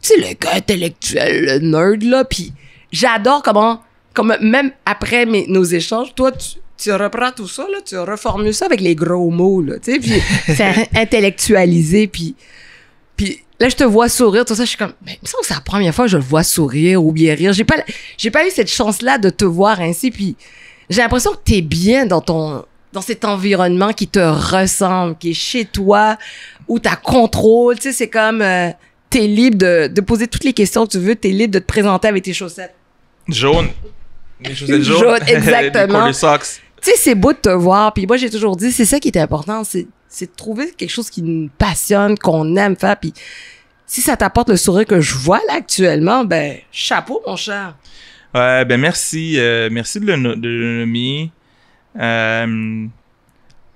sais, le gars intellectuel, le nerd, là, puis j'adore comment même après nos échanges, toi, tu reprends tout ça, là, tu reformules ça avec les gros mots, là, tu sais, puis c'est intellectualisé, puis là, je te vois sourire, tout ça, je suis comme, mais il me semble que c'est la première fois que je le vois sourire ou bien rire. J'ai pas eu cette chance-là de te voir ainsi, puis j'ai l'impression que t'es bien dans cet environnement qui te ressemble, qui est chez toi, où t'as contrôle, tu sais, c'est comme, t'es libre de poser toutes les questions que tu veux, t'es libre de te présenter avec tes chaussettes. Jaune. Les chaussettes jaunes. Jaune, exactement. Les socks. Tu sais, c'est beau de te voir, puis moi, j'ai toujours dit, c'est ça qui était important, c'est de trouver quelque chose qui nous passionne, qu'on aime faire, puis si ça t'apporte le sourire que je vois là actuellement, ben, chapeau, mon cher. Ouais, ben merci. Merci de le nommer. Je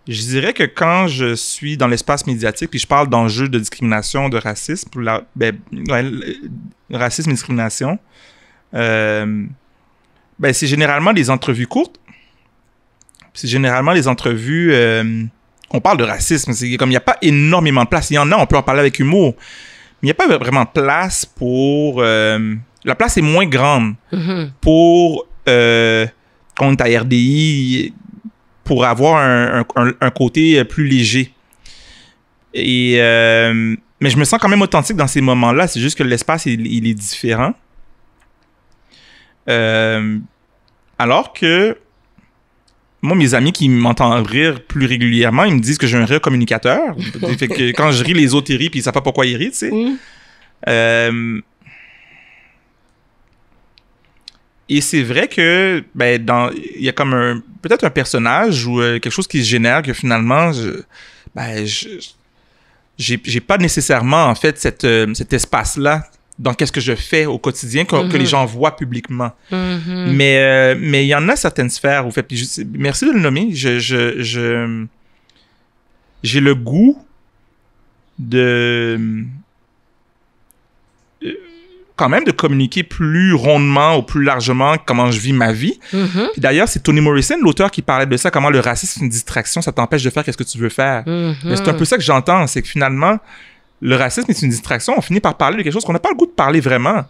dirais que quand je suis dans l'espace médiatique, puis je parle d'enjeux de discrimination, de racisme, racisme et discrimination, ben, c'est généralement des entrevues courtes. C'est généralement les entrevues... on parle de racisme. C'est comme il n'y a pas énormément de place. Il y en a, on peut en parler avec humour. Mais il n'y a pas vraiment de place pour... la place est moins grande pour... quand on est à RDI, pour avoir un côté plus léger. Et, mais je me sens quand même authentique dans ces moments-là. C'est juste que l'espace, il est différent. Alors que... Moi, mes amis qui m'entendent rire plus régulièrement, ils me disent que j'ai un rire communicateur. Fait que quand je ris, les autres ils rient, puis ils savent pas pourquoi ils rient, tu sais. Et c'est vrai que ben il y a comme peut-être un personnage ou quelque chose qui se génère que finalement j'ai pas nécessairement en fait cet espace-là dans qu'est-ce que je fais au quotidien que les gens voient publiquement. Mais il y en a certaines sphères où fait, merci de le nommer, j'ai le goût de quand même de communiquer plus rondement ou plus largement comment je vis ma vie. Puis d'ailleurs, c'est Toni Morrison, l'auteur, qui parlait de ça, comment le racisme c'est une distraction, ça t'empêche de faire qu'est-ce que tu veux faire. Mais c'est un peu ça que j'entends, c'est que finalement le racisme est une distraction. On finit par parler de quelque chose qu'on n'a pas le goût de parler vraiment.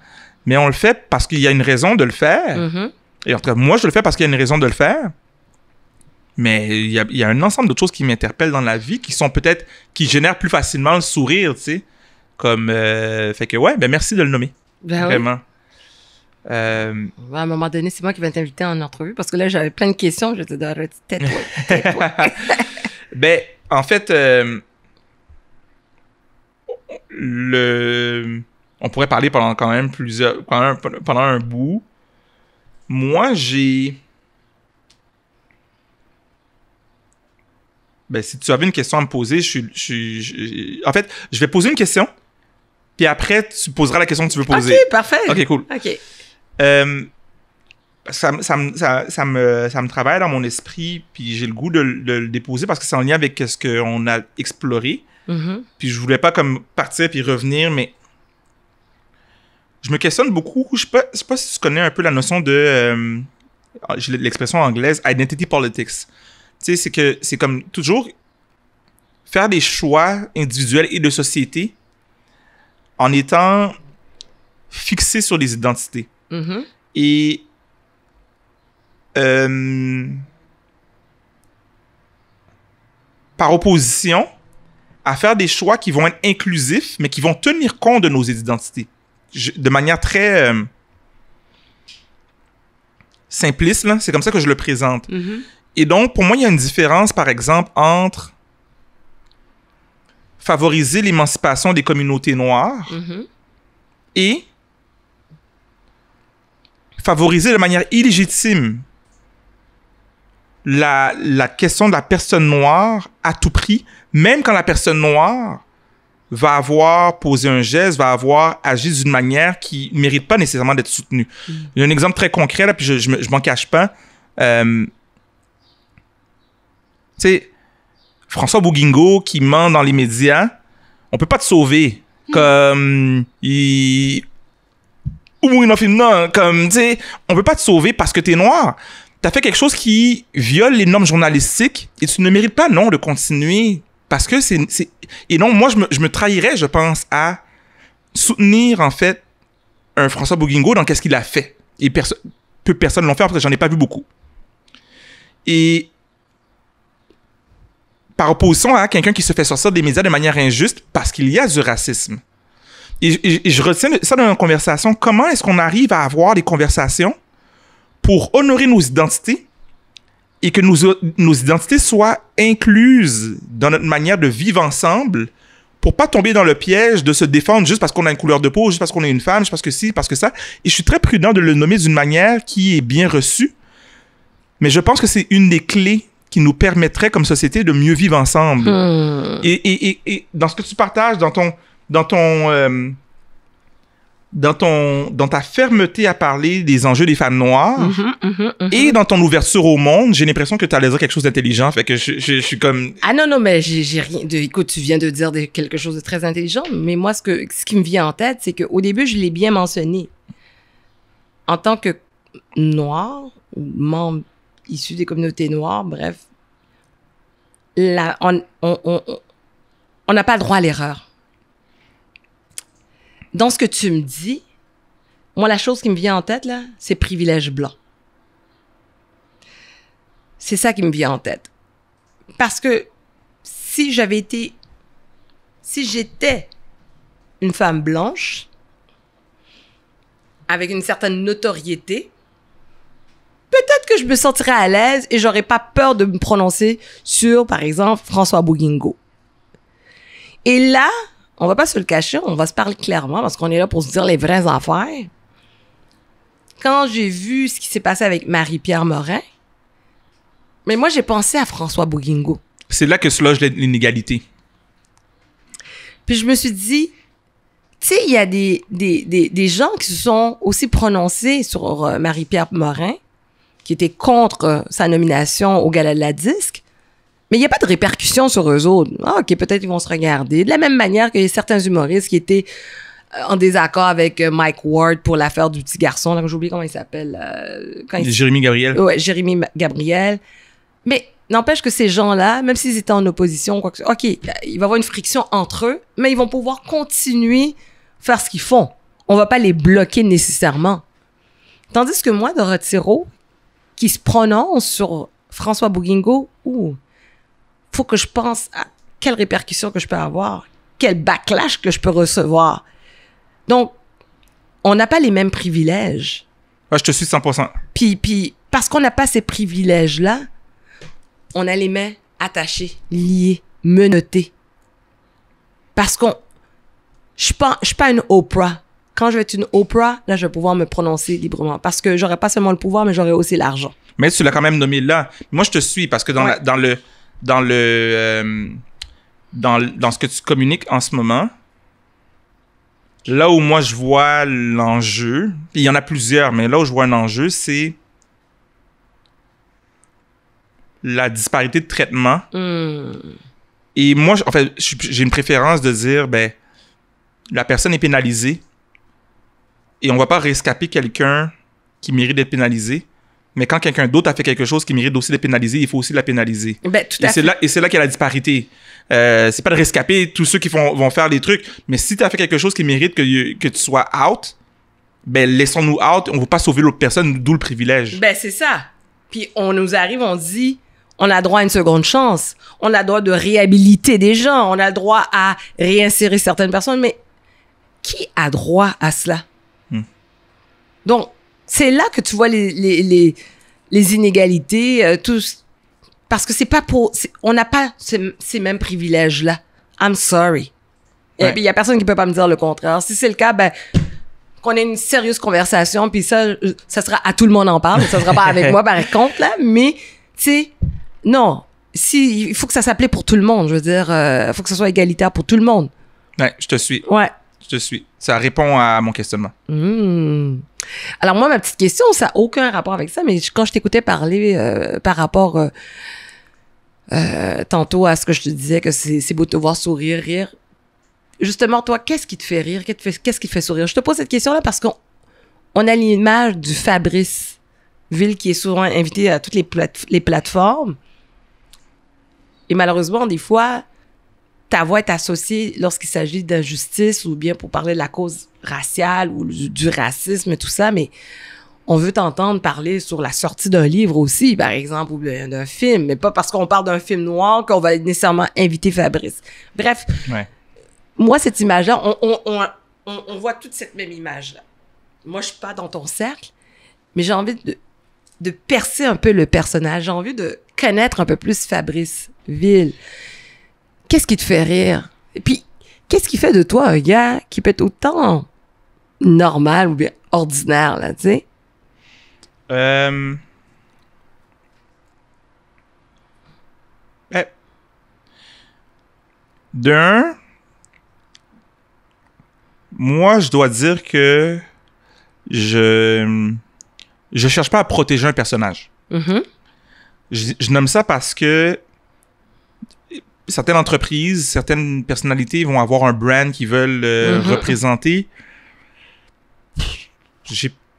Mais on le fait parce qu'il y a une raison de le faire. Et en tout cas, moi, je le fais parce qu'il y a une raison de le faire. Mais il y a un ensemble d'autres choses qui m'interpellent dans la vie qui sont peut-être... qui génèrent plus facilement le sourire, tu sais. Comme... fait que ouais, ben merci de le nommer. Ben vraiment. Oui. À un moment donné, c'est moi qui vais t'inviter en entrevue parce que là, j'avais plein de questions. Je te dis, tais-toi. Ben, en fait... on pourrait parler pendant quand même pendant un bout. Moi, ben, si tu avais une question à me poser, en fait, je vais poser une question, puis après, tu poseras la question que tu veux poser. OK, parfait. OK, cool. OK. Ça me travaille dans mon esprit, puis j'ai le goût de le déposer parce que c'est en lien avec ce qu'on a exploré. Puis je voulais pas comme partir puis revenir, mais je me questionne beaucoup. Je sais pas si tu connais un peu la notion de... j'ai l'expression anglaise, identity politics. Tu sais, c'est que c'est comme toujours faire des choix individuels et de société en étant fixé sur les identités. Mhm. Et par opposition à faire des choix qui vont être inclusifs, mais qui vont tenir compte de nos identités. De manière très simpliste, là, c'est comme ça que je le présente. Mhm. Et donc, pour moi, il y a une différence, par exemple, entre favoriser l'émancipation des communautés noires Mhm. et favoriser de manière illégitime la question de la personne noire à tout prix, même quand la personne noire va avoir posé un geste, va avoir agi d'une manière qui ne mérite pas nécessairement d'être soutenue. Il y a un exemple très concret, là, puis je m'en cache pas. Tu sais, François Bouguingo qui ment dans les médias, on peut pas te sauver. Comme comme, tu sais, on peut pas te sauver parce que t'es noir. T'as fait quelque chose qui viole les normes journalistiques et tu ne mérites pas, non, de continuer. Parce que c'est... Et non, moi, je me trahirais, je pense, à soutenir, en fait, un François Bouguingo dans qu'est-ce qu'il a fait. Et peu de personnes l'ont fait parce que j'en ai pas vu beaucoup. Et par opposition à quelqu'un qui se fait sortir des médias de manière injuste parce qu'il y a du racisme. Et je retiens ça dans une conversation. Comment est-ce qu'on arrive à avoir des conversations pour honorer nos identités et que nos identités soient incluses dans notre manière de vivre ensemble pour pas tomber dans le piège de se défendre juste parce qu'on a une couleur de peau, juste parce qu'on est une femme, juste parce que ci, parce que ça. Et je suis très prudent de le nommer d'une manière qui est bien reçue. Mais je pense que c'est une des clés qui nous permettrait comme société de mieux vivre ensemble. Et dans ce que tu partages, dans ta fermeté à parler des enjeux des femmes noires et dans ton ouverture au monde, j'ai l'impression que tu allais dire quelque chose d'intelligent, fait que je suis comme... Ah non, mais j'ai rien de... Écoute, tu viens de dire quelque chose de très intelligent, mais moi, ce qui me vient en tête, c'est qu'au début, je l'ai bien mentionné. En tant que noir, ou membre issu des communautés noires, bref, on n'a pas le droit à l'erreur. Dans ce que tu me dis, moi, la chose qui me vient en tête, là, c'est privilège blanc. C'est ça qui me vient en tête. Parce que si j'étais une femme blanche, avec une certaine notoriété, peut-être que je me sentirais à l'aise et j'aurais pas peur de me prononcer sur, par exemple, François Bouguingo. Et là, on va pas se le cacher, on va se parler clairement parce qu'on est là pour se dire les vraies affaires. Quand j'ai vu ce qui s'est passé avec Marie-Pierre Morin, mais moi, j'ai pensé à François Bouguingo. C'est là que se loge l'inégalité. Puis je me suis dit, tu sais, il y a des gens qui se sont aussi prononcés sur Marie-Pierre Morin, qui étaient contre sa nomination au Gala de la Disque. Mais il n'y a pas de répercussions sur eux autres. Ah, OK, peut-être ils vont se regarder. De la même manière qu'il y a certains humoristes qui étaient en désaccord avec Mike Ward pour l'affaire du petit garçon. Là, j'ai oublié comment il s'appelle. Jérémy Gabriel. Ouais, Jérémy Gabriel. Mais n'empêche que ces gens-là, même s'ils étaient en opposition, quoi que ce soit, OK, il va y avoir une friction entre eux, mais ils vont pouvoir continuer à faire ce qu'ils font. On va pas les bloquer nécessairement. Tandis que moi, Dorothée Rowe, qui se prononce sur François Bouguingo, faut que je pense à quelles répercussions que je peux avoir, quel backlash que je peux recevoir. Donc, on n'a pas les mêmes privilèges. Ouais, je te suis 100%. Puis parce qu'on n'a pas ces privilèges-là, on a les mains attachées, liées, menottées. Parce je suis pas une Oprah. Quand je vais être une Oprah, là, je vais pouvoir me prononcer librement. Parce que j'aurai pas seulement le pouvoir, mais j'aurai aussi l'argent. Mais tu l'as quand même nommé là. Moi, je te suis parce que dans ce que tu communiques en ce moment, là où moi je vois l'enjeu, il y en a plusieurs, mais là où je vois un enjeu, c'est la disparité de traitement. Et moi, en fait, j'ai une préférence de dire, la personne est pénalisée et on va pas rescaper quelqu'un qui mérite d'être pénalisé. Mais quand quelqu'un d'autre a fait quelque chose qui mérite aussi d'être pénalisé, il faut aussi la pénaliser. Ben, tout à fait. Et c'est là qu'il y a la disparité. C'est pas de rescaper tous ceux qui vont faire des trucs, mais si tu as fait quelque chose qui mérite que tu sois out, ben laissons-nous out, on ne va pas sauver l'autre personne, d'où le privilège. Ben, c'est ça. Puis on nous arrive, on dit, on a droit à une seconde chance. On a droit de réhabiliter des gens. On a le droit à réinsérer certaines personnes. Mais qui a droit à cela? Donc, c'est là que tu vois les inégalités, parce que c'est pas on n'a pas ces mêmes privilèges-là. I'm sorry. Et puis, il y a personne qui peut pas me dire le contraire. Si c'est le cas, ben, qu'on ait une sérieuse conversation, puis ça sera à tout le monde en parle, ça sera pas avec moi par contre, là, mais, tu sais, non. Il faut que ça s'applique pour tout le monde, je veux dire, il faut que ça soit égalitaire pour tout le monde. Ouais, je te suis. Ouais. Je te suis. Ça répond à mon questionnement. Alors moi, ma petite question, ça n'a aucun rapport avec ça, mais quand je t'écoutais parler par rapport tantôt à ce que je te disais, que c'est beau de te voir sourire, rire, justement, toi, qu'est-ce qui te fait rire? Qu'est-ce qui te fait sourire? Je te pose cette question-là parce qu'on a l'image du Fabrice Ville qui est souvent invité à toutes les plateformes. Et malheureusement, des fois, ta voix est associée lorsqu'il s'agit d'injustice ou bien pour parler de la cause raciale ou du racisme et tout ça, mais on veut t'entendre parler sur la sortie d'un livre aussi, par exemple, ou d'un film, mais pas parce qu'on parle d'un film noir qu'on va nécessairement inviter Fabrice. Bref, moi, cette image-là, on voit toute cette même image-là. Moi, je suis pas dans ton cercle, mais j'ai envie de percer un peu le personnage. J'ai envie de connaître un peu plus Fabrice Ville. Qu'est-ce qui te fait rire? Et puis, qu'est-ce qui fait de toi un gars qui peut être autant normal ou bien ordinaire, là, tu sais? D'un, moi, je dois dire que je cherche pas à protéger un personnage. Je nomme ça parce que certaines entreprises, certaines personnalités vont avoir un brand qu'ils veulent représenter.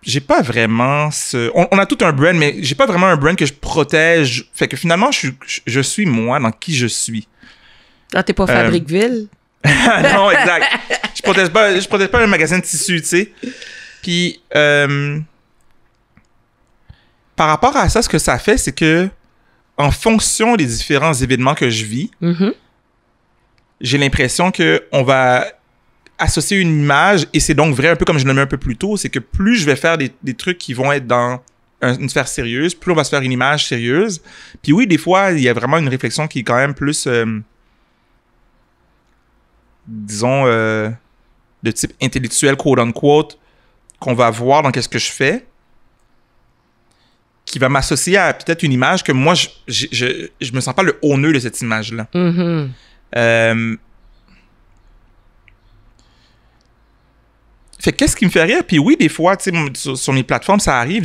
J'ai pas vraiment on a tout un brand, mais j'ai pas vraiment un brand que je protège. Fait que finalement, je suis moi dans qui je suis. Ah, t'es pas Fabriqueville? Non, exact. Je protège pas un magasin de tissus, tu sais. Puis, par rapport à ça, ce que ça fait, c'est que en fonction des différents événements que je vis, j'ai l'impression qu'on va associer une image, et c'est donc vrai, un peu comme je le mets un peu plus tôt, c'est que plus je vais faire des trucs qui vont être dans une sphère sérieuse, plus on va se faire une image sérieuse. Puis oui, des fois, il y a vraiment une réflexion qui est quand même plus, disons, de type intellectuel, quote-unquote, qu'on va voir dans qu'est-ce que je fais, qui va m'associer à peut-être une image que moi, je me sens pas le honneur de cette image-là. Fait qu'est-ce qui me fait rire? Puis oui, des fois, tu sais, sur mes plateformes, ça arrive,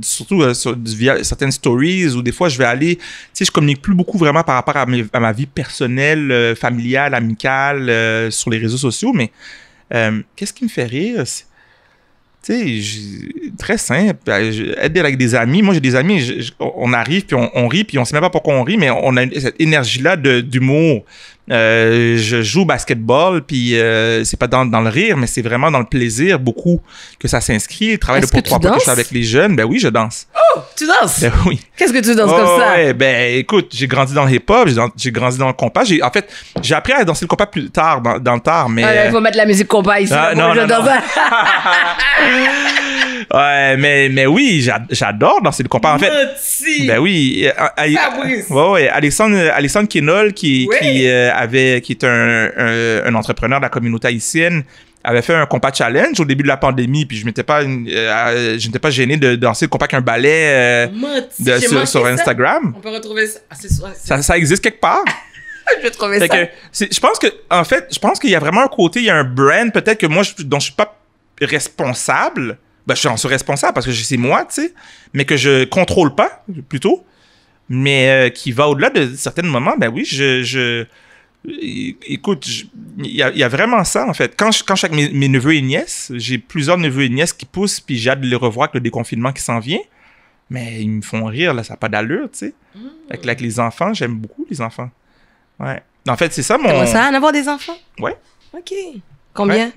surtout via certaines stories, ou des fois, je vais aller, tu sais, je communique plus beaucoup vraiment par rapport à ma vie personnelle, familiale, amicale, sur les réseaux sociaux, mais qu'est-ce qui me fait rire? Tu sais, très simple, être avec des amis. Moi, j'ai des amis, on arrive, puis on rit, puis on sait même pas pourquoi on rit, mais on a cette énergie-là d'humour. Je joue au basketball, puis c'est pas dans le rire, mais c'est vraiment dans le plaisir, beaucoup, que ça s'inscrit. Le travail de pour-trois que je fais avec les jeunes, ben oui, je danse. Oh, tu danses? Ben oui. Qu'est-ce que tu danses comme ça? Ouais, ben écoute, j'ai grandi dans le hip-hop, j'ai grandi dans le compas. En fait, j'ai appris à danser le compas plus tard, dans le tard, mais... il faut mettre la musique compas ici. Non. Ouais, mais oui, j'adore danser le compas. En fait, ben oui. Alexandre Kenol, qui est un entrepreneur de la communauté haïtienne, avait fait un compas challenge au début de la pandémie, puis je n'étais pas gêné de danser le compas avec un ballet sur Instagram. On peut retrouver ça. Ah, c'est sûr. Ça existe quelque part. Je vais trouver ça. Je pense qu'il y a vraiment un côté, il y a un brand peut-être que moi, dont je suis pas responsable. Ben, je suis responsable parce que c'est moi, tu sais, mais que je contrôle pas, plutôt. Mais qui va au-delà de certains moments, ben oui, je Écoute, il y a vraiment ça, en fait. Quand je suis avec mes neveux et nièces, j'ai plusieurs neveux et nièces qui poussent, puis j'ai hâte de les revoir avec le déconfinement qui s'en vient. Mais ils me font rire, là, ça n'a pas d'allure, tu sais. Avec les enfants, j'aime beaucoup les enfants. Ouais. En fait, c'est ça mon... T'aimerais ça en avoir des enfants? Ouais. OK. Combien? Ouais.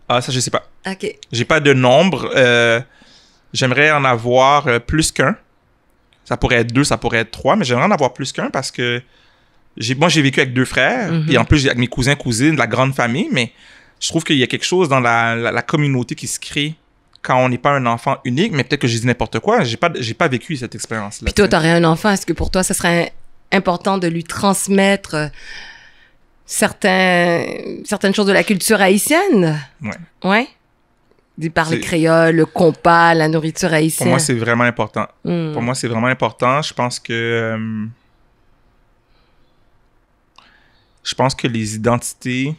Ah, ça, je sais pas. OK. J'ai pas de nombre. J'aimerais en avoir plus qu'un. Ça pourrait être 2, ça pourrait être 3, mais j'aimerais en avoir plus qu'un parce que moi, j'ai vécu avec 2 frères, puis en plus, j'ai avec mes cousins, cousines, de la grande famille, mais je trouve qu'il y a quelque chose dans la communauté qui se crée quand on n'est pas un enfant unique, mais peut-être que je dis n'importe quoi, j'ai pas vécu cette expérience-là. Puis toi, t'aurais un enfant, est-ce que pour toi, ça serait important de lui transmettre certaines choses de la culture haïtienne? Ouais. Ouais? D'y parler créole, le compas, la nourriture haïtienne. Pour moi, c'est vraiment important. Pour moi, c'est vraiment important. Je pense que les identités...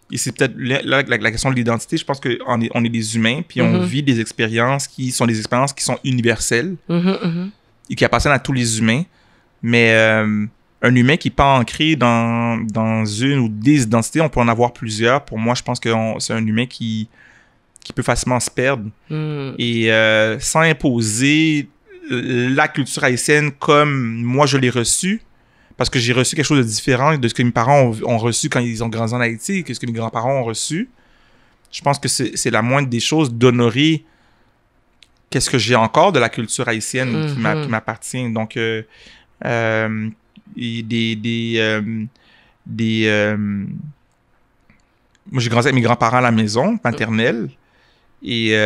Et c'est peut-être là la question de l'identité. Je pense qu'on est des humains, puis on vit des expériences qui sont universelles et qui appartiennent à tous les humains. Mais un humain qui n'est pas ancré dans une ou des identités, on peut en avoir plusieurs. Pour moi, je pense que c'est un humain qui peut facilement se perdre. Et sans imposer la culture haïtienne comme moi je l'ai reçue, parce que j'ai reçu quelque chose de différent de ce que mes parents ont reçu quand ils ont grandi en Haïti, que ce que mes grands-parents ont reçu. Je pense que c'est la moindre des choses d'honorer qu'est-ce que j'ai encore de la culture haïtienne qui m'appartient. Donc, moi, j'ai grandi avec mes grands-parents à la maison maternelle. Et,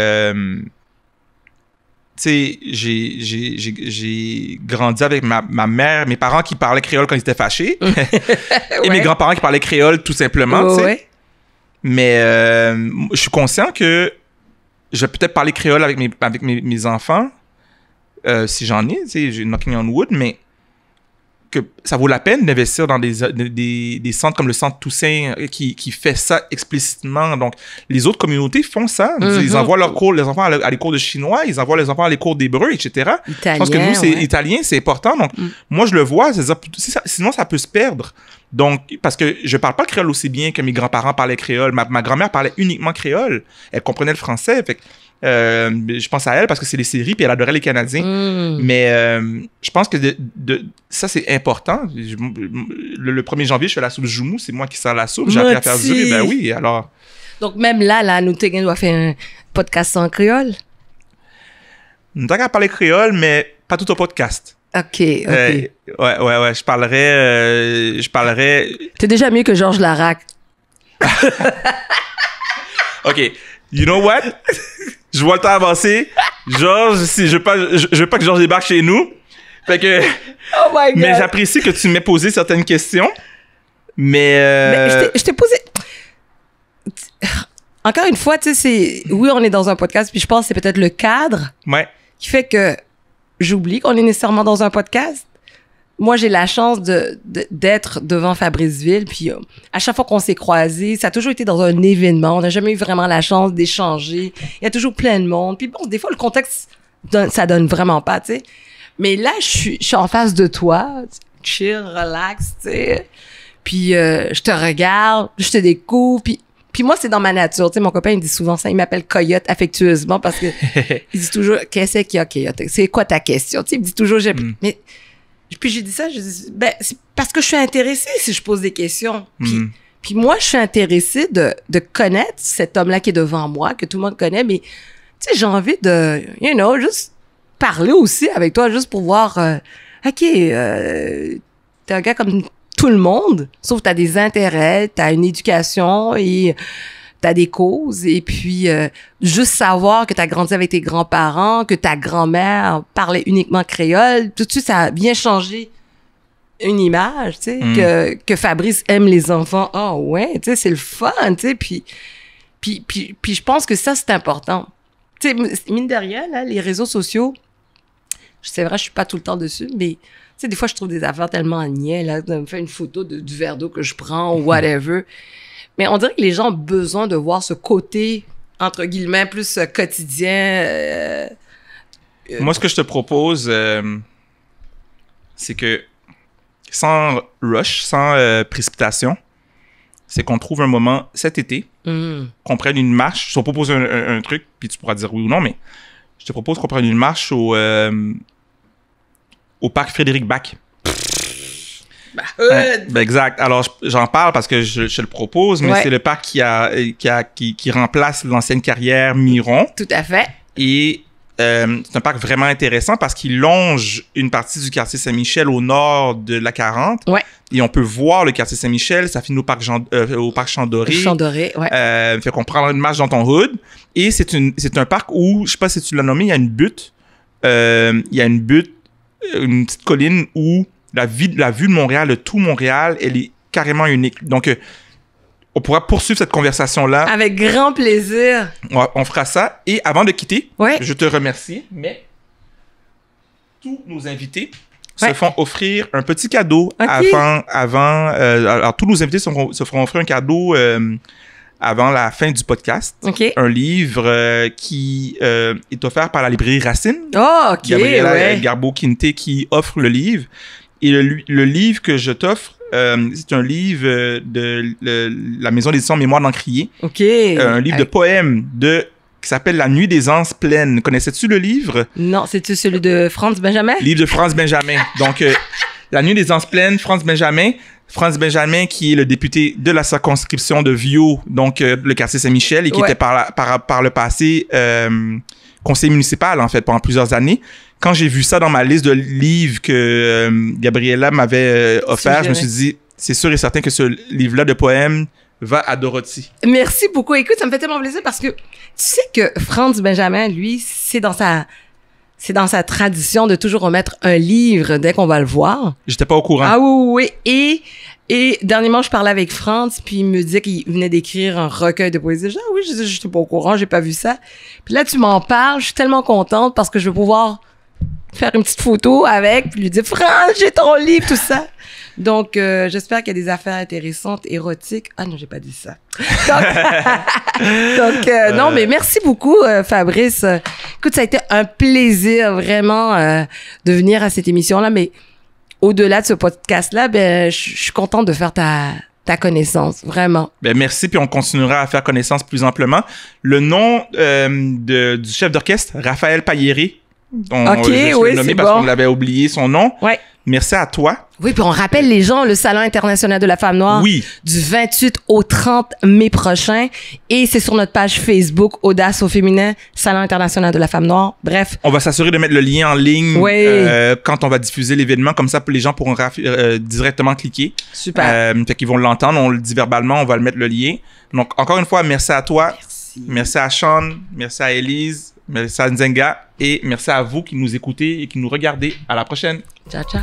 tu sais, j'ai grandi avec ma mère, mes parents qui parlaient créole quand ils étaient fâchés. Et mes grands-parents qui parlaient créole tout simplement, tu sais. Ouais. Mais je suis conscient que je vais peut-être parler créole avec mes enfants, si j'en ai, tu sais, j'ai knocking on wood, mais que ça vaut la peine d'investir dans des centres comme le Centre Toussaint qui fait ça explicitement. Donc, les autres communautés font ça. Ils envoient les enfants à les cours de chinois, ils envoient les enfants à les cours d'hébreu, etc. Italien, je pense que nous, c'est italien, c'est important. Donc, moi, je le vois. Sinon, ça peut se perdre. Donc, parce que je parle pas le créole aussi bien que mes grands-parents parlaient créole. Ma grand-mère parlait uniquement créole. Elle comprenait le français. Fait que, je pense à elle parce que c'est les séries puis elle adorait les Canadiens. Mais je pense que ça, c'est important. Le 1er janvier, je fais la soupe Joumou. C'est moi qui sers la soupe. J'ai appris à faire du riz. Ben oui, alors... Donc, même là, nous, Téguin doit faire un podcast en créole? Nous t'as qu'à parler créole, mais pas tout au podcast. OK. Ouais. Je parlerais... T'es déjà mieux que Georges Larac. OK. You know what? Je vois le temps avancer. Georges, je veux pas que Georges débarque chez nous. Fait que... Oh my God! Mais j'apprécie que tu m'aies posé certaines questions. Mais je t'ai posé... Encore une fois, tu sais, oui, on est dans un podcast, puis je pense que c'est peut-être le cadre qui fait que j'oublie qu'on est nécessairement dans un podcast. Moi, j'ai la chance d'être devant Fabriceville, puis à chaque fois qu'on s'est croisés, ça a toujours été dans un événement. On n'a jamais eu vraiment la chance d'échanger. Il y a toujours plein de monde. Puis bon, des fois, le contexte, ça donne vraiment pas, tu sais. Mais là, je suis en face de toi, chill, relax, tu sais. Puis je te regarde, je te découvre, puis moi, c'est dans ma nature. Tu sais, mon copain, il me dit souvent ça. Il m'appelle Coyote affectueusement parce que il dit toujours, qu'est-ce qu'il y a, Coyote? C'est quoi ta question? Tu sais, il me dit toujours, mais puis j'ai dit ça, je dis, ben, c'est parce que je suis intéressée si je pose des questions. Puis moi, je suis intéressée de connaître cet homme-là qui est devant moi, que tout le monde connaît, mais, tu sais, j'ai envie de, juste parler aussi avec toi, juste pour voir, OK, t'es un gars comme tout le monde, sauf t'as des intérêts, t'as une éducation et t'as des causes. Et puis, juste savoir que t'as grandi avec tes grands-parents, que ta grand-mère parlait uniquement créole, tout de suite, ça a bien changé une image, tu sais, que Fabrice aime les enfants. Ah ouais, tu sais, c'est le fun, tu sais. Puis je pense que ça, c'est important. Tu sais, mine de rien, là, les réseaux sociaux, c'est vrai, je suis pas tout le temps dessus, mais... Tu sais, des fois, je trouve des affaires tellement niais, là, de me faire une photo du verre d'eau que je prends ou whatever. Mais on dirait que les gens ont besoin de voir ce côté, entre guillemets, plus quotidien. Moi, ce que je te propose, c'est que sans rush, sans précipitation, c'est qu'on trouve un moment cet été, qu'on prenne une marche. Je te propose un truc, puis tu pourras dire oui ou non, mais je te propose qu'on prenne une marche au parc Frédéric Bach. Exact. Alors, j'en parle parce que je le propose, mais c'est le parc qui remplace l'ancienne carrière Miron. Tout à fait. Et c'est un parc vraiment intéressant parce qu'il longe une partie du quartier Saint-Michel au nord de la 40. Ouais. Et on peut voir le quartier Saint-Michel, ça finit au parc Chandoré. Chandoré, ouais. Fait qu'on prend une marche dans ton hood. Et c'est un parc où, je sais pas si tu l'as nommé, il y a une butte. Il y a une butte, une petite colline où la vue de Montréal, de tout Montréal, elle est carrément unique. Donc, on pourra poursuivre cette conversation-là. Avec grand plaisir. On fera ça. Et avant de quitter, je te remercie, mais tous nos invités se font offrir un petit cadeau avant. Alors, tous nos invités se feront offrir un cadeau avant la fin du podcast. Un livre qui est offert par la librairie Racine. Oh, OK. Gabriela Garbeau-Quinte qui offre le livre. Et le livre que je t'offre, c'est un livre de la maison d'édition Mémoire d'Encrier. OK. Un livre de poèmes qui s'appelle La Nuit des Anses pleines. Connaissais-tu le livre? Non, c'est-tu celui de Franz Benjamin? Livre de Franz Benjamin. Donc, La Nuit des Anses pleines, Franz Benjamin. Franz Benjamin, qui est le député de la circonscription de Viau, donc le quartier Saint-Michel, et qui était par le passé conseiller municipal, en fait, pendant plusieurs années. Quand j'ai vu ça dans ma liste de livres que Gabriela m'avait offert, je me suis dit, c'est sûr et certain que ce livre-là de poèmes va à Dorothy. Merci beaucoup. Écoute, ça me fait tellement plaisir parce que tu sais que Franz Benjamin, lui, c'est dans sa tradition de toujours remettre un livre dès qu'on va le voir. J'étais pas au courant. Ah oui. Et dernièrement, je parlais avec Franz, puis il me disait qu'il venait d'écrire un recueil de poésie. Je dis, ah oui, je n'étais pas au courant, j'ai pas vu ça. Puis là, tu m'en parles, je suis tellement contente parce que je vais pouvoir faire une petite photo avec, puis lui dire, Franz, j'ai ton livre, tout ça. Donc, j'espère qu'il y a des affaires intéressantes, érotiques. Ah non, j'ai pas dit ça. Donc, non, mais merci beaucoup, Fabrice. Écoute, ça a été un plaisir, vraiment, de venir à cette émission-là, mais au-delà de ce podcast-là, je suis contente de faire ta connaissance, vraiment. Merci, puis on continuera à faire connaissance plus amplement. Le nom du chef d'orchestre, Raphaël Pailléré, OK, oui, c'est parce bon. qu'on l'avait oublié son nom. Ouais. Merci à toi. Oui, puis on rappelle les gens, le Salon international de la femme noire, du 28 au 30 mai prochain. Et c'est sur notre page Facebook, Audace au féminin, Salon international de la femme noire. Bref. On va s'assurer de mettre le lien en ligne quand on va diffuser l'événement. Comme ça, les gens pourront directement cliquer. Super. Fait qu'ils vont l'entendre. On le dit verbalement, on va le mettre le lien. Donc, encore une fois, merci à toi. Merci à Sean. Merci à Élise. Merci à Nzenga. Et merci à vous qui nous écoutez et qui nous regardez. À la prochaine. Ciao, ciao.